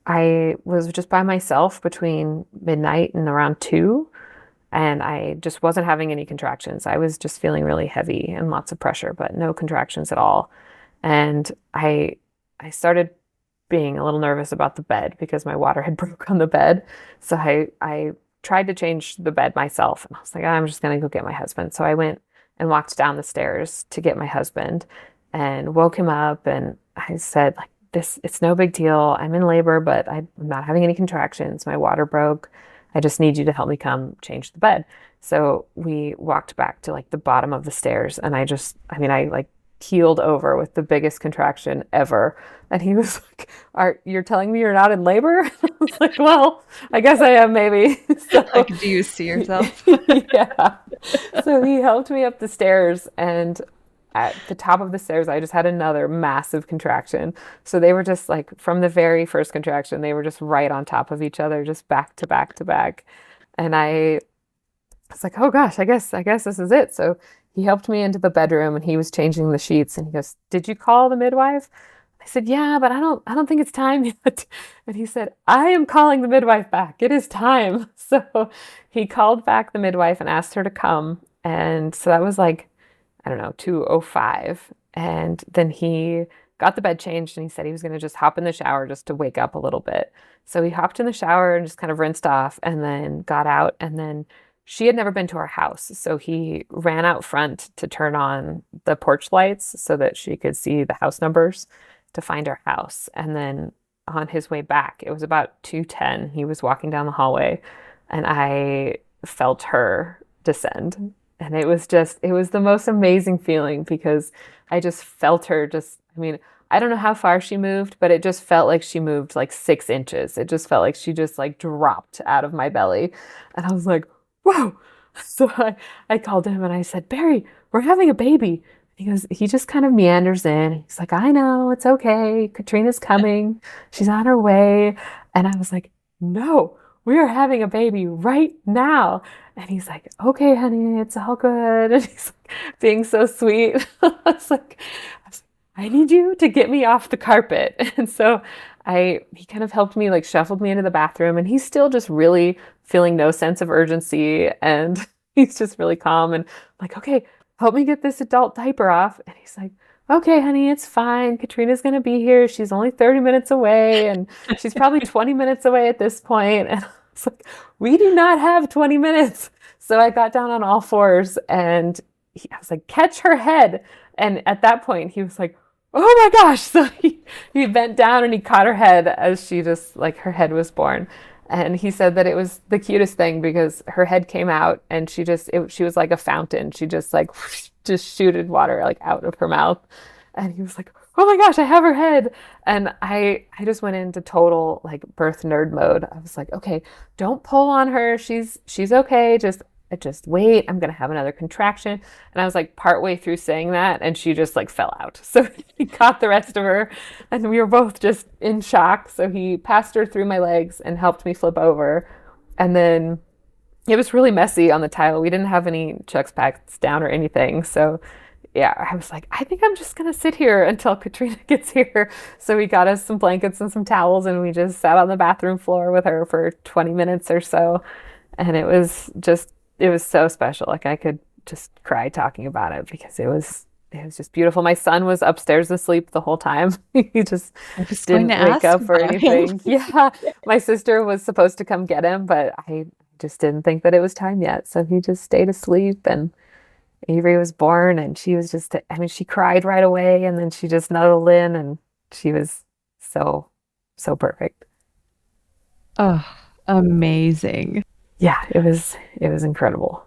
I was just by myself between midnight and around 2. And I just wasn't having any contractions. I was just feeling really heavy and lots of pressure, but no contractions at all. And I started being a little nervous about the bed because my water had broke on the bed. So I tried to change the bed myself. And I was like, I'm just going to go get my husband. So I went and walked down the stairs to get my husband and woke him up. And I said, like, it's no big deal. I'm in labor, but I'm not having any contractions. My water broke. I just need you to help me come change the bed. So we walked back to like the bottom of the stairs and I like keeled over with the biggest contraction ever. And he was like, you're telling me you're not in labor? I was like, well, I guess I am maybe. So, Like, do you see yourself? yeah. So he helped me up the stairs and at the top of the stairs, I just had another massive contraction. So they were just like from the very first contraction, they were just right on top of each other, just back to back to back. And I was like, oh gosh, I guess this is it. So he helped me into the bedroom and he was changing the sheets and he goes, "Did you call the midwife?" I said, "Yeah, but I don't think it's time yet." And he said, "I am calling the midwife back. It is time." So he called back the midwife and asked her to come. And so that was like, I don't know, 2:05. And then he got the bed changed and he said he was going to just hop in the shower just to wake up a little bit. So he hopped in the shower and just kind of rinsed off and then got out. And then she had never been to our house. So he ran out front to turn on the porch lights so that she could see the house numbers to find our house. And then on his way back, it was about 2:10. He was walking down the hallway and I felt her descend. And it was the most amazing feeling because I just felt her I mean, I don't know how far she moved, but it just felt like she moved like 6 inches. It just felt like she just like dropped out of my belly. And I was like, whoa. So I called him and I said, "Barry, we're having a baby." He just kind of meanders in. He's like, "I know, it's okay. Katrina's coming. She's on her way." And I was like, "No, we are having a baby right now." And he's like, "Okay, honey, it's all good." And he's like, being so sweet. I need you to get me off the carpet. And so he kind of helped me, like shuffled me into the bathroom and he's still just really feeling no sense of urgency. And he's just really calm and I'm like, "Okay, help me get this adult diaper off." And he's like, "Okay, honey, it's fine. Katrina's going to be here. She's only 30 minutes away and she's probably 20 minutes away at this point." And I was like, "We do not have 20 minutes. So I got down on all fours and I was like, "Catch her head." And at that point, he was like, "Oh my gosh." So he bent down and he caught her head as she just like her head was born. And he said that it was the cutest thing because her head came out and she was like a fountain. She just like just shooted water like out of her mouth. And he was like, "Oh my gosh, I have her head." And I just went into total like birth nerd mode. I was like, "Okay, don't pull on her. She's okay. Just wait. I'm going to have another contraction." And I was like partway through saying that and she just like fell out. So he caught the rest of her and we were both just in shock. So he passed her through my legs and helped me flip over. And then it was really messy on the tile. We didn't have any Chuck's packs down or anything. So yeah, I was like, "I think I'm just going to sit here until Katrina gets here." So we got us some blankets and some towels and we just sat on the bathroom floor with her for 20 minutes or so. And it was so special. Like I could just cry talking about it because it was just beautiful. My son was upstairs asleep the whole time. He just didn't wake up or anything. Yeah. My sister was supposed to come get him, but I just didn't think that it was time yet. So he just stayed asleep and Avery was born and she was she cried right away and then she just snuggled in and she was so, so perfect. Oh, amazing. Yeah, it was incredible.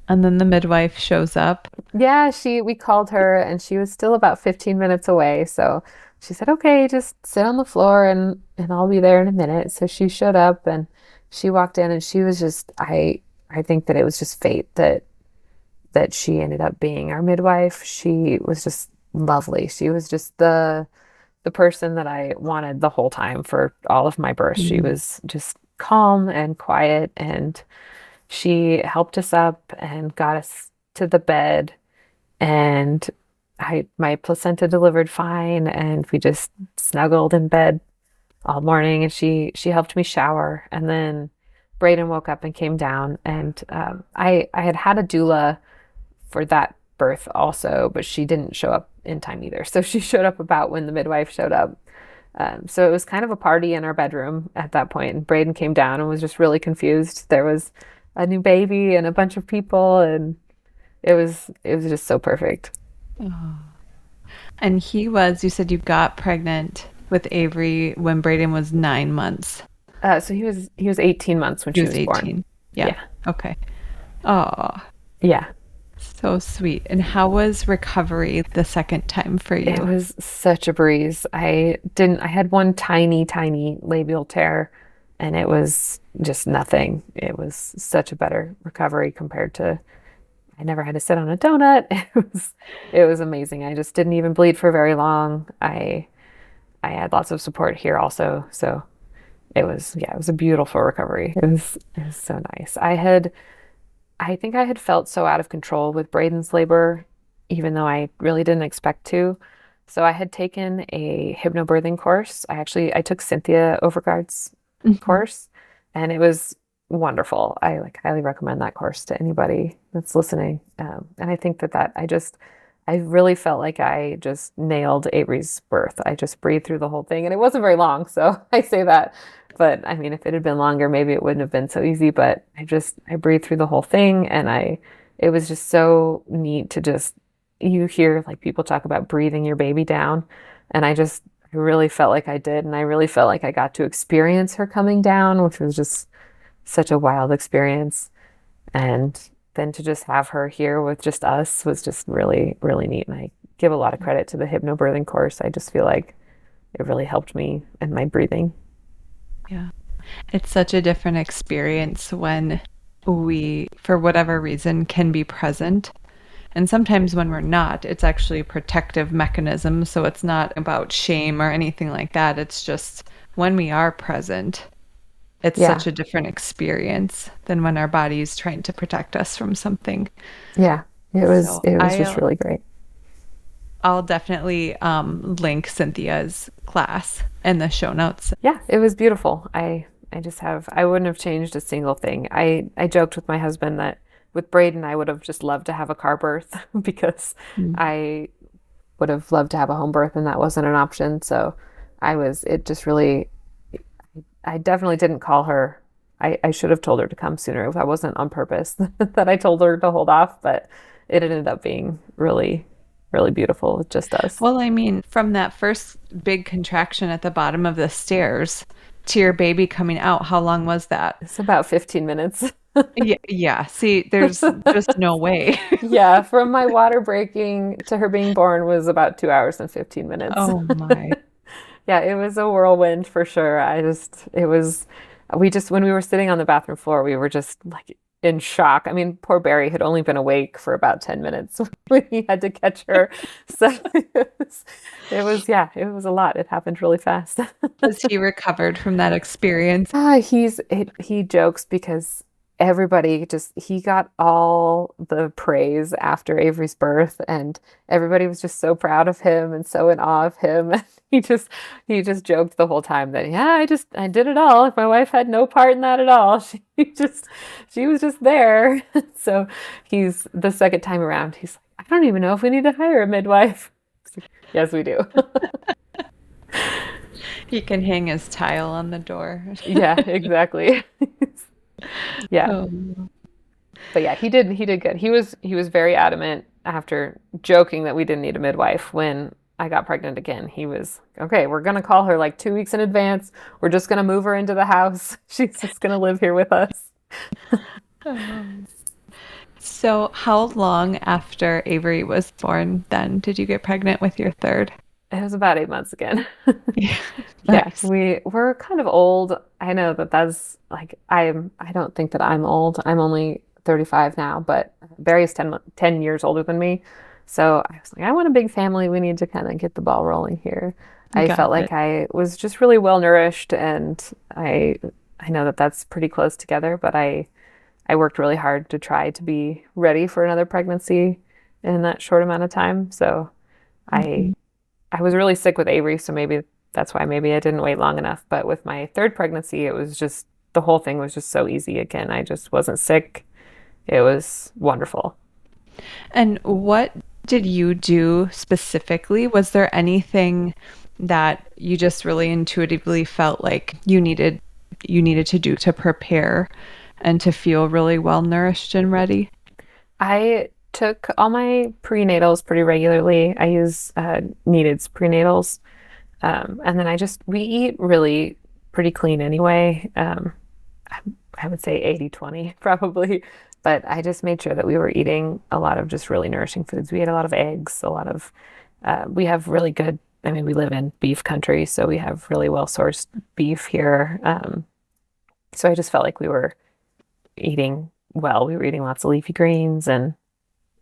And then the midwife shows up. Yeah, we called her and she was still about 15 minutes away. So she said, "Okay, just sit on the floor and I'll be there in a minute." So she showed up and she walked in and she was just, I think that it was just fate that she ended up being our midwife. She was just lovely. She was just the person that I wanted the whole time for all of my births. She was just calm and quiet and she helped us up and got us to the bed and my placenta delivered fine and we just snuggled in bed all morning and she helped me shower and then Brayden woke up and came down and I had a doula for that birth also, but she didn't show up in time either. So she showed up about when the midwife showed up. So it was kind of a party in our bedroom at that point. And Brayden came down and was just really confused. There was a new baby and a bunch of people, and it was just so perfect. Oh. And you said you got pregnant with Avery when Brayden was 9 months. So he was 18 months when she was 18. born. Yeah. Okay. Oh. Yeah. So sweet. And how was recovery the second time for you? It was such a breeze. I had one tiny labial tear and it was just nothing. It was such a better recovery compared to I never had to sit on a donut. It was amazing. I just didn't even bleed for very long. I had lots of support here also. So it was a beautiful recovery. It was so nice. I think I had felt so out of control with Brayden's labor, even though I really didn't expect to. So I had taken a hypnobirthing course. I took Cynthia Overgaard's Mhm. course, and it was wonderful. I like highly recommend that course to anybody that's listening. And I think I really felt like I just nailed Avery's birth. I just breathed through the whole thing, and it wasn't very long, so I say that. But I mean, if it had been longer, maybe it wouldn't have been so easy. But I breathed through the whole thing, and it was just so neat to just, you hear like people talk about breathing your baby down, and I really felt like I did, and I really felt like I got to experience her coming down, which was just such a wild experience. And then to just have her here with just us was just really, really neat. And I give a lot of credit to the hypnobirthing course. I just feel like it really helped me and my breathing. Yeah. It's such a different experience when we, for whatever reason, can be present. And sometimes when we're not, it's actually a protective mechanism. So it's not about shame or anything like that. It's just when we are present, it's Yeah. such a different experience than when our body is trying to protect us from something. Yeah. So It was just really great. I'll definitely link Cynthia's class in the show notes. Yeah, it was beautiful. I wouldn't have changed a single thing. I joked with my husband that with Brayden, I would have just loved to have a car birth because Mm. I would have loved to have a home birth and that wasn't an option. So it just really, I definitely didn't call her. I should have told her to come sooner. If that wasn't on purpose that I told her to hold off, but it ended up being really, really beautiful with just us. Well, I mean, from that first big contraction at the bottom of the stairs to your baby coming out, how long was that? It's about 15 minutes. Yeah, yeah. See, there's just no way. Yeah, from my water breaking to her being born was about 2 hours and 15 minutes. Oh my. Yeah, it was a whirlwind for sure. When we were sitting on the bathroom floor, we were just like in shock. I mean, poor Barry had only been awake for about 10 minutes when he had to catch her. So it was a lot. It happened really fast. Has he recovered from that experience? He jokes because he got all the praise after Avery's birth, and everybody was just so proud of him and so in awe of him. He just joked the whole time that, yeah, I did it all. My wife had no part in that at all. She was just there. So he's the second time around, he's like, I don't even know if we need to hire a midwife. Yes, we do. He can hang his tile on the door. Yeah, exactly. Yeah. Oh. But yeah, he did good. He was very adamant after joking that we didn't need a midwife when I got pregnant again. He was, okay, we're gonna call her like 2 weeks in advance. We're just gonna move her into the house. She's just gonna live here with us. So, how long after Avery was born then did you get pregnant with your third? It was about 8 months again. Yeah. Yeah, Nice. we're kind of old. I know that that's like I don't think that I'm old. I'm only 35 now, but Barry's 10 years older than me. So I was like, I want a big family. We need to kind of get the ball rolling here. I Got felt like it. I was just really well nourished, and I know that that's pretty close together, but I worked really hard to try to be ready for another pregnancy in that short amount of time. So I Mhm. I was really sick with Avery, so maybe that's why maybe I didn't wait long enough. But with my third pregnancy, it was just the whole thing was just so easy again. I just wasn't sick. It was wonderful. And what did you do specifically? Was there anything that you just really intuitively felt like you needed to do to prepare and to feel really well nourished and ready? I took all my prenatals pretty regularly. I use Needed's prenatals. And then we eat really pretty clean anyway. I would say 80-20 probably. But I just made sure that we were eating a lot of just really nourishing foods. We ate a lot of eggs, we have really good, I mean, we live in beef country, so we have really well sourced beef here. So I just felt like we were eating well. We were eating lots of leafy greens and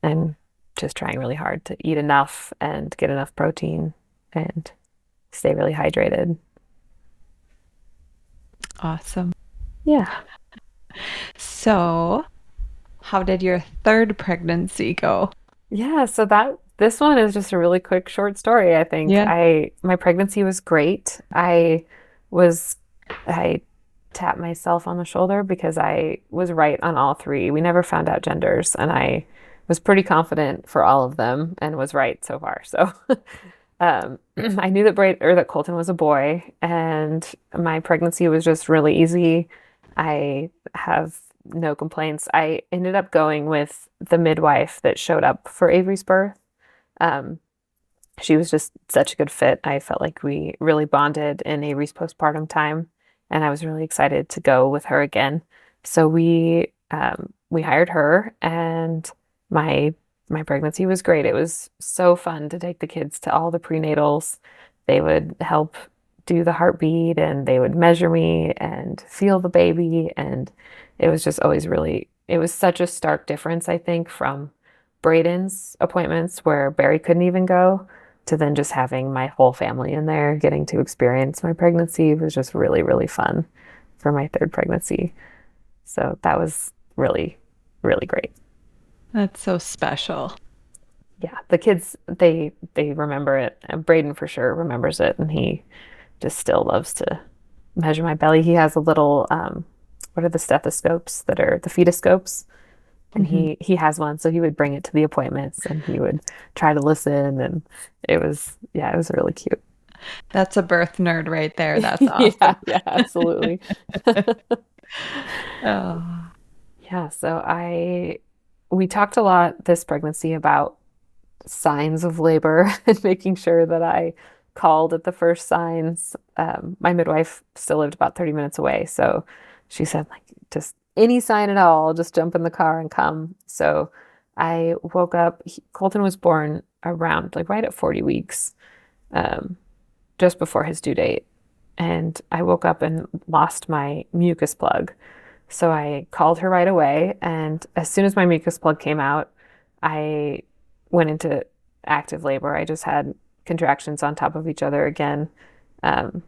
and just trying really hard to eat enough and get enough protein and stay really hydrated. Awesome. Yeah. So, how did your third pregnancy go? Yeah, so this one is just a really quick short story, I think. Yeah. My pregnancy was great. I tapped myself on the shoulder because I was right on all three. We never found out genders, and I was pretty confident for all of them and was right so far. So I knew that that Colton was a boy, and my pregnancy was just really easy. I have no complaints. I ended up going with the midwife that showed up for Avery's birth. Um, she was just such a good fit. I felt like we really bonded in Avery's postpartum time, and I was really excited to go with her again. So we hired her, and my my pregnancy was great. It was so fun to take the kids to all the prenatals. They would help do the heartbeat, and they would measure me and feel the baby, and it was just always really, it was such a stark difference, I think, from Brayden's appointments where Barry couldn't even go to then just having my whole family in there, getting to experience my pregnancy was just really, really fun for my third pregnancy. So that was really, really great. That's so special. Yeah, the kids they remember it. And Brayden for sure remembers it, and he just still loves to measure my belly. He has a little what are the stethoscopes that are the fetoscopes? And Mhm. he has one, so he would bring it to the appointments and he would try to listen, and it was really cute. That's a birth nerd right there. That's Yeah, awesome. yeah, absolutely. Oh, Yeah, we talked a lot this pregnancy about signs of labor and making sure that I called at the first signs. My midwife still lived about 30 minutes away, so she said, like, just any sign at all, just jump in the car and come. So I woke up. Colton was born around like right at 40 weeks, um, just before his due date. And I woke up and lost my mucus plug. So I called her right away. And as soon as my mucus plug came out, I went into active labor. I just had contractions on top of each other again. Um,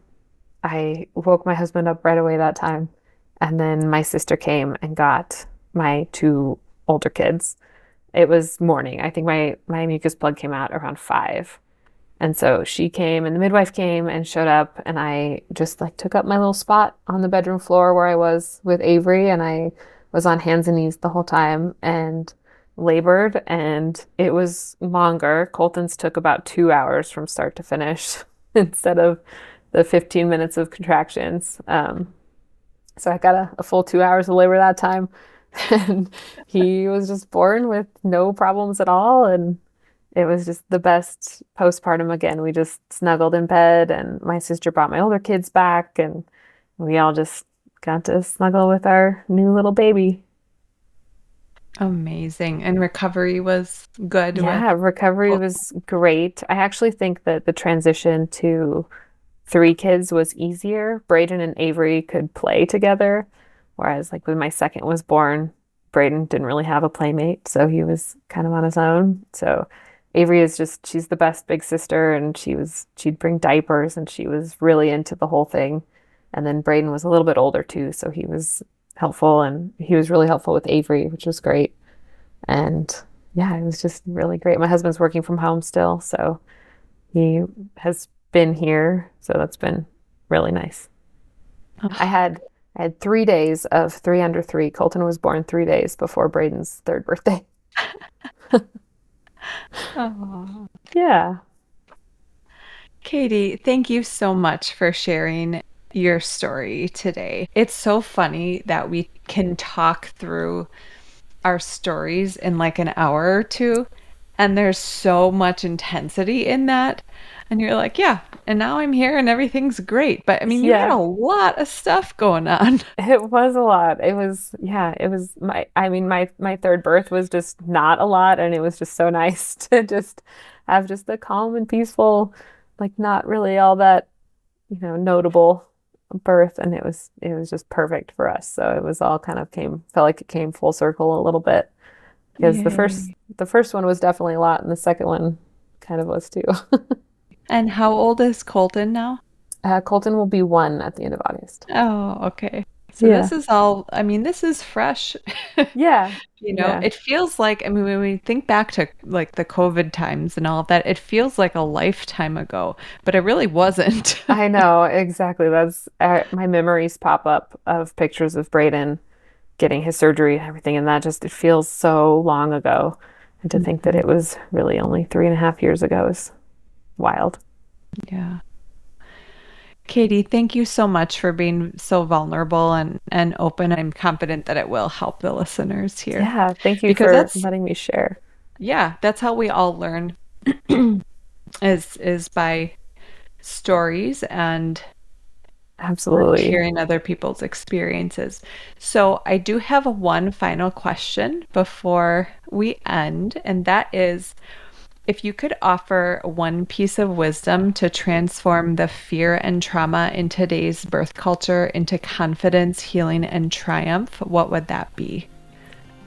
I woke my husband up right away that time. And then my sister came and got my two older kids. It was morning. I think my mucus plug came out around 5. And so she came and the midwife came and showed up, and I just like took up my little spot on the bedroom floor where I was with Avery, and I was on hands and knees the whole time and labored, and it was longer. Colton's took about 2 hours from start to finish instead of the 15 minutes of contractions. So I got a full 2 hours of labor that time. And he was just born with no problems at all. And it was just the best postpartum again. We just snuggled in bed, and my sister brought my older kids back, and we all just got to snuggle with our new little baby. amazing. And recovery was good with Yeah, recovery both. was great. I actually think that the transition to 3 kids was easier. Brayden and Avery could play together, whereas like when my second was born, Brayden didn't really have a playmate, so he was kind of on his own. So Avery is just she's the best big sister, and she'd bring diapers, and she was really into the whole thing. And then Brayden was a little bit older too, so he was helpful, and he was really helpful with Avery, which was great. And yeah, it was just really great. My husband's working from home still, so he has been here, so that's been really nice. I Oh, had I had 3 days of 3 under 3. Colton was born 3 days before Brayden's third birthday. oh. Yeah. Katie, thank you so much for sharing your story today. It's so funny that we can talk through our stories in like an hour or two, and there's so much intensity in that. And you're like, yeah, and now I'm here and everything's great. But I mean, you had Yeah. a lot of stuff going on. It was a lot. It was, yeah, it was I mean, my third birth was just not a lot, and it was just so nice to just have just a calm and peaceful, like not really all that, notable birth, and it was just perfect for us. So it was all kind of felt like it came full circle a little bit. because Yay. the first one was definitely a lot, and the second one kind of was too. And how old is Colton now? Colton will be 1 at the end of August. Oh, okay. So Yeah. this is all, I mean, this is fresh. Yeah. You know, Yeah. it feels like, I mean, when we think back to like the COVID times and all of that, it feels like a lifetime ago, but it really wasn't. I know, exactly. That's my memories pop up of pictures of Brayden getting his surgery and everything, and that just it feels so long ago. And to think that Mhm. it was really only 3.5 years ago is wild. Yeah. Katie, thank you so much for being so vulnerable and open. I'm confident that it will help the listeners here Yeah, thank you because for that's, letting me share. yeah, that's how we all learn is by stories and Absolutely. hearing other people's experiences. So I do have one final question before we end, and that is if you could offer one piece of wisdom to transform the fear and trauma in today's birth culture into confidence, healing, and triumph, what would that be?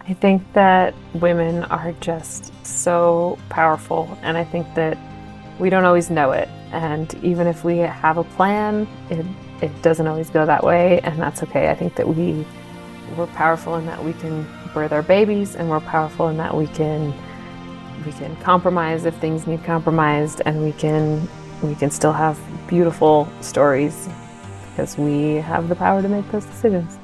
I think that women are just so powerful, and I think that we don't always know it. And even if we have a plan, it doesn't always go that way, and that's okay. I think that we're powerful in that we can birth our babies, and we're powerful in that we can compromise if things need compromised, and we can still have beautiful stories because we have the power to make those decisions.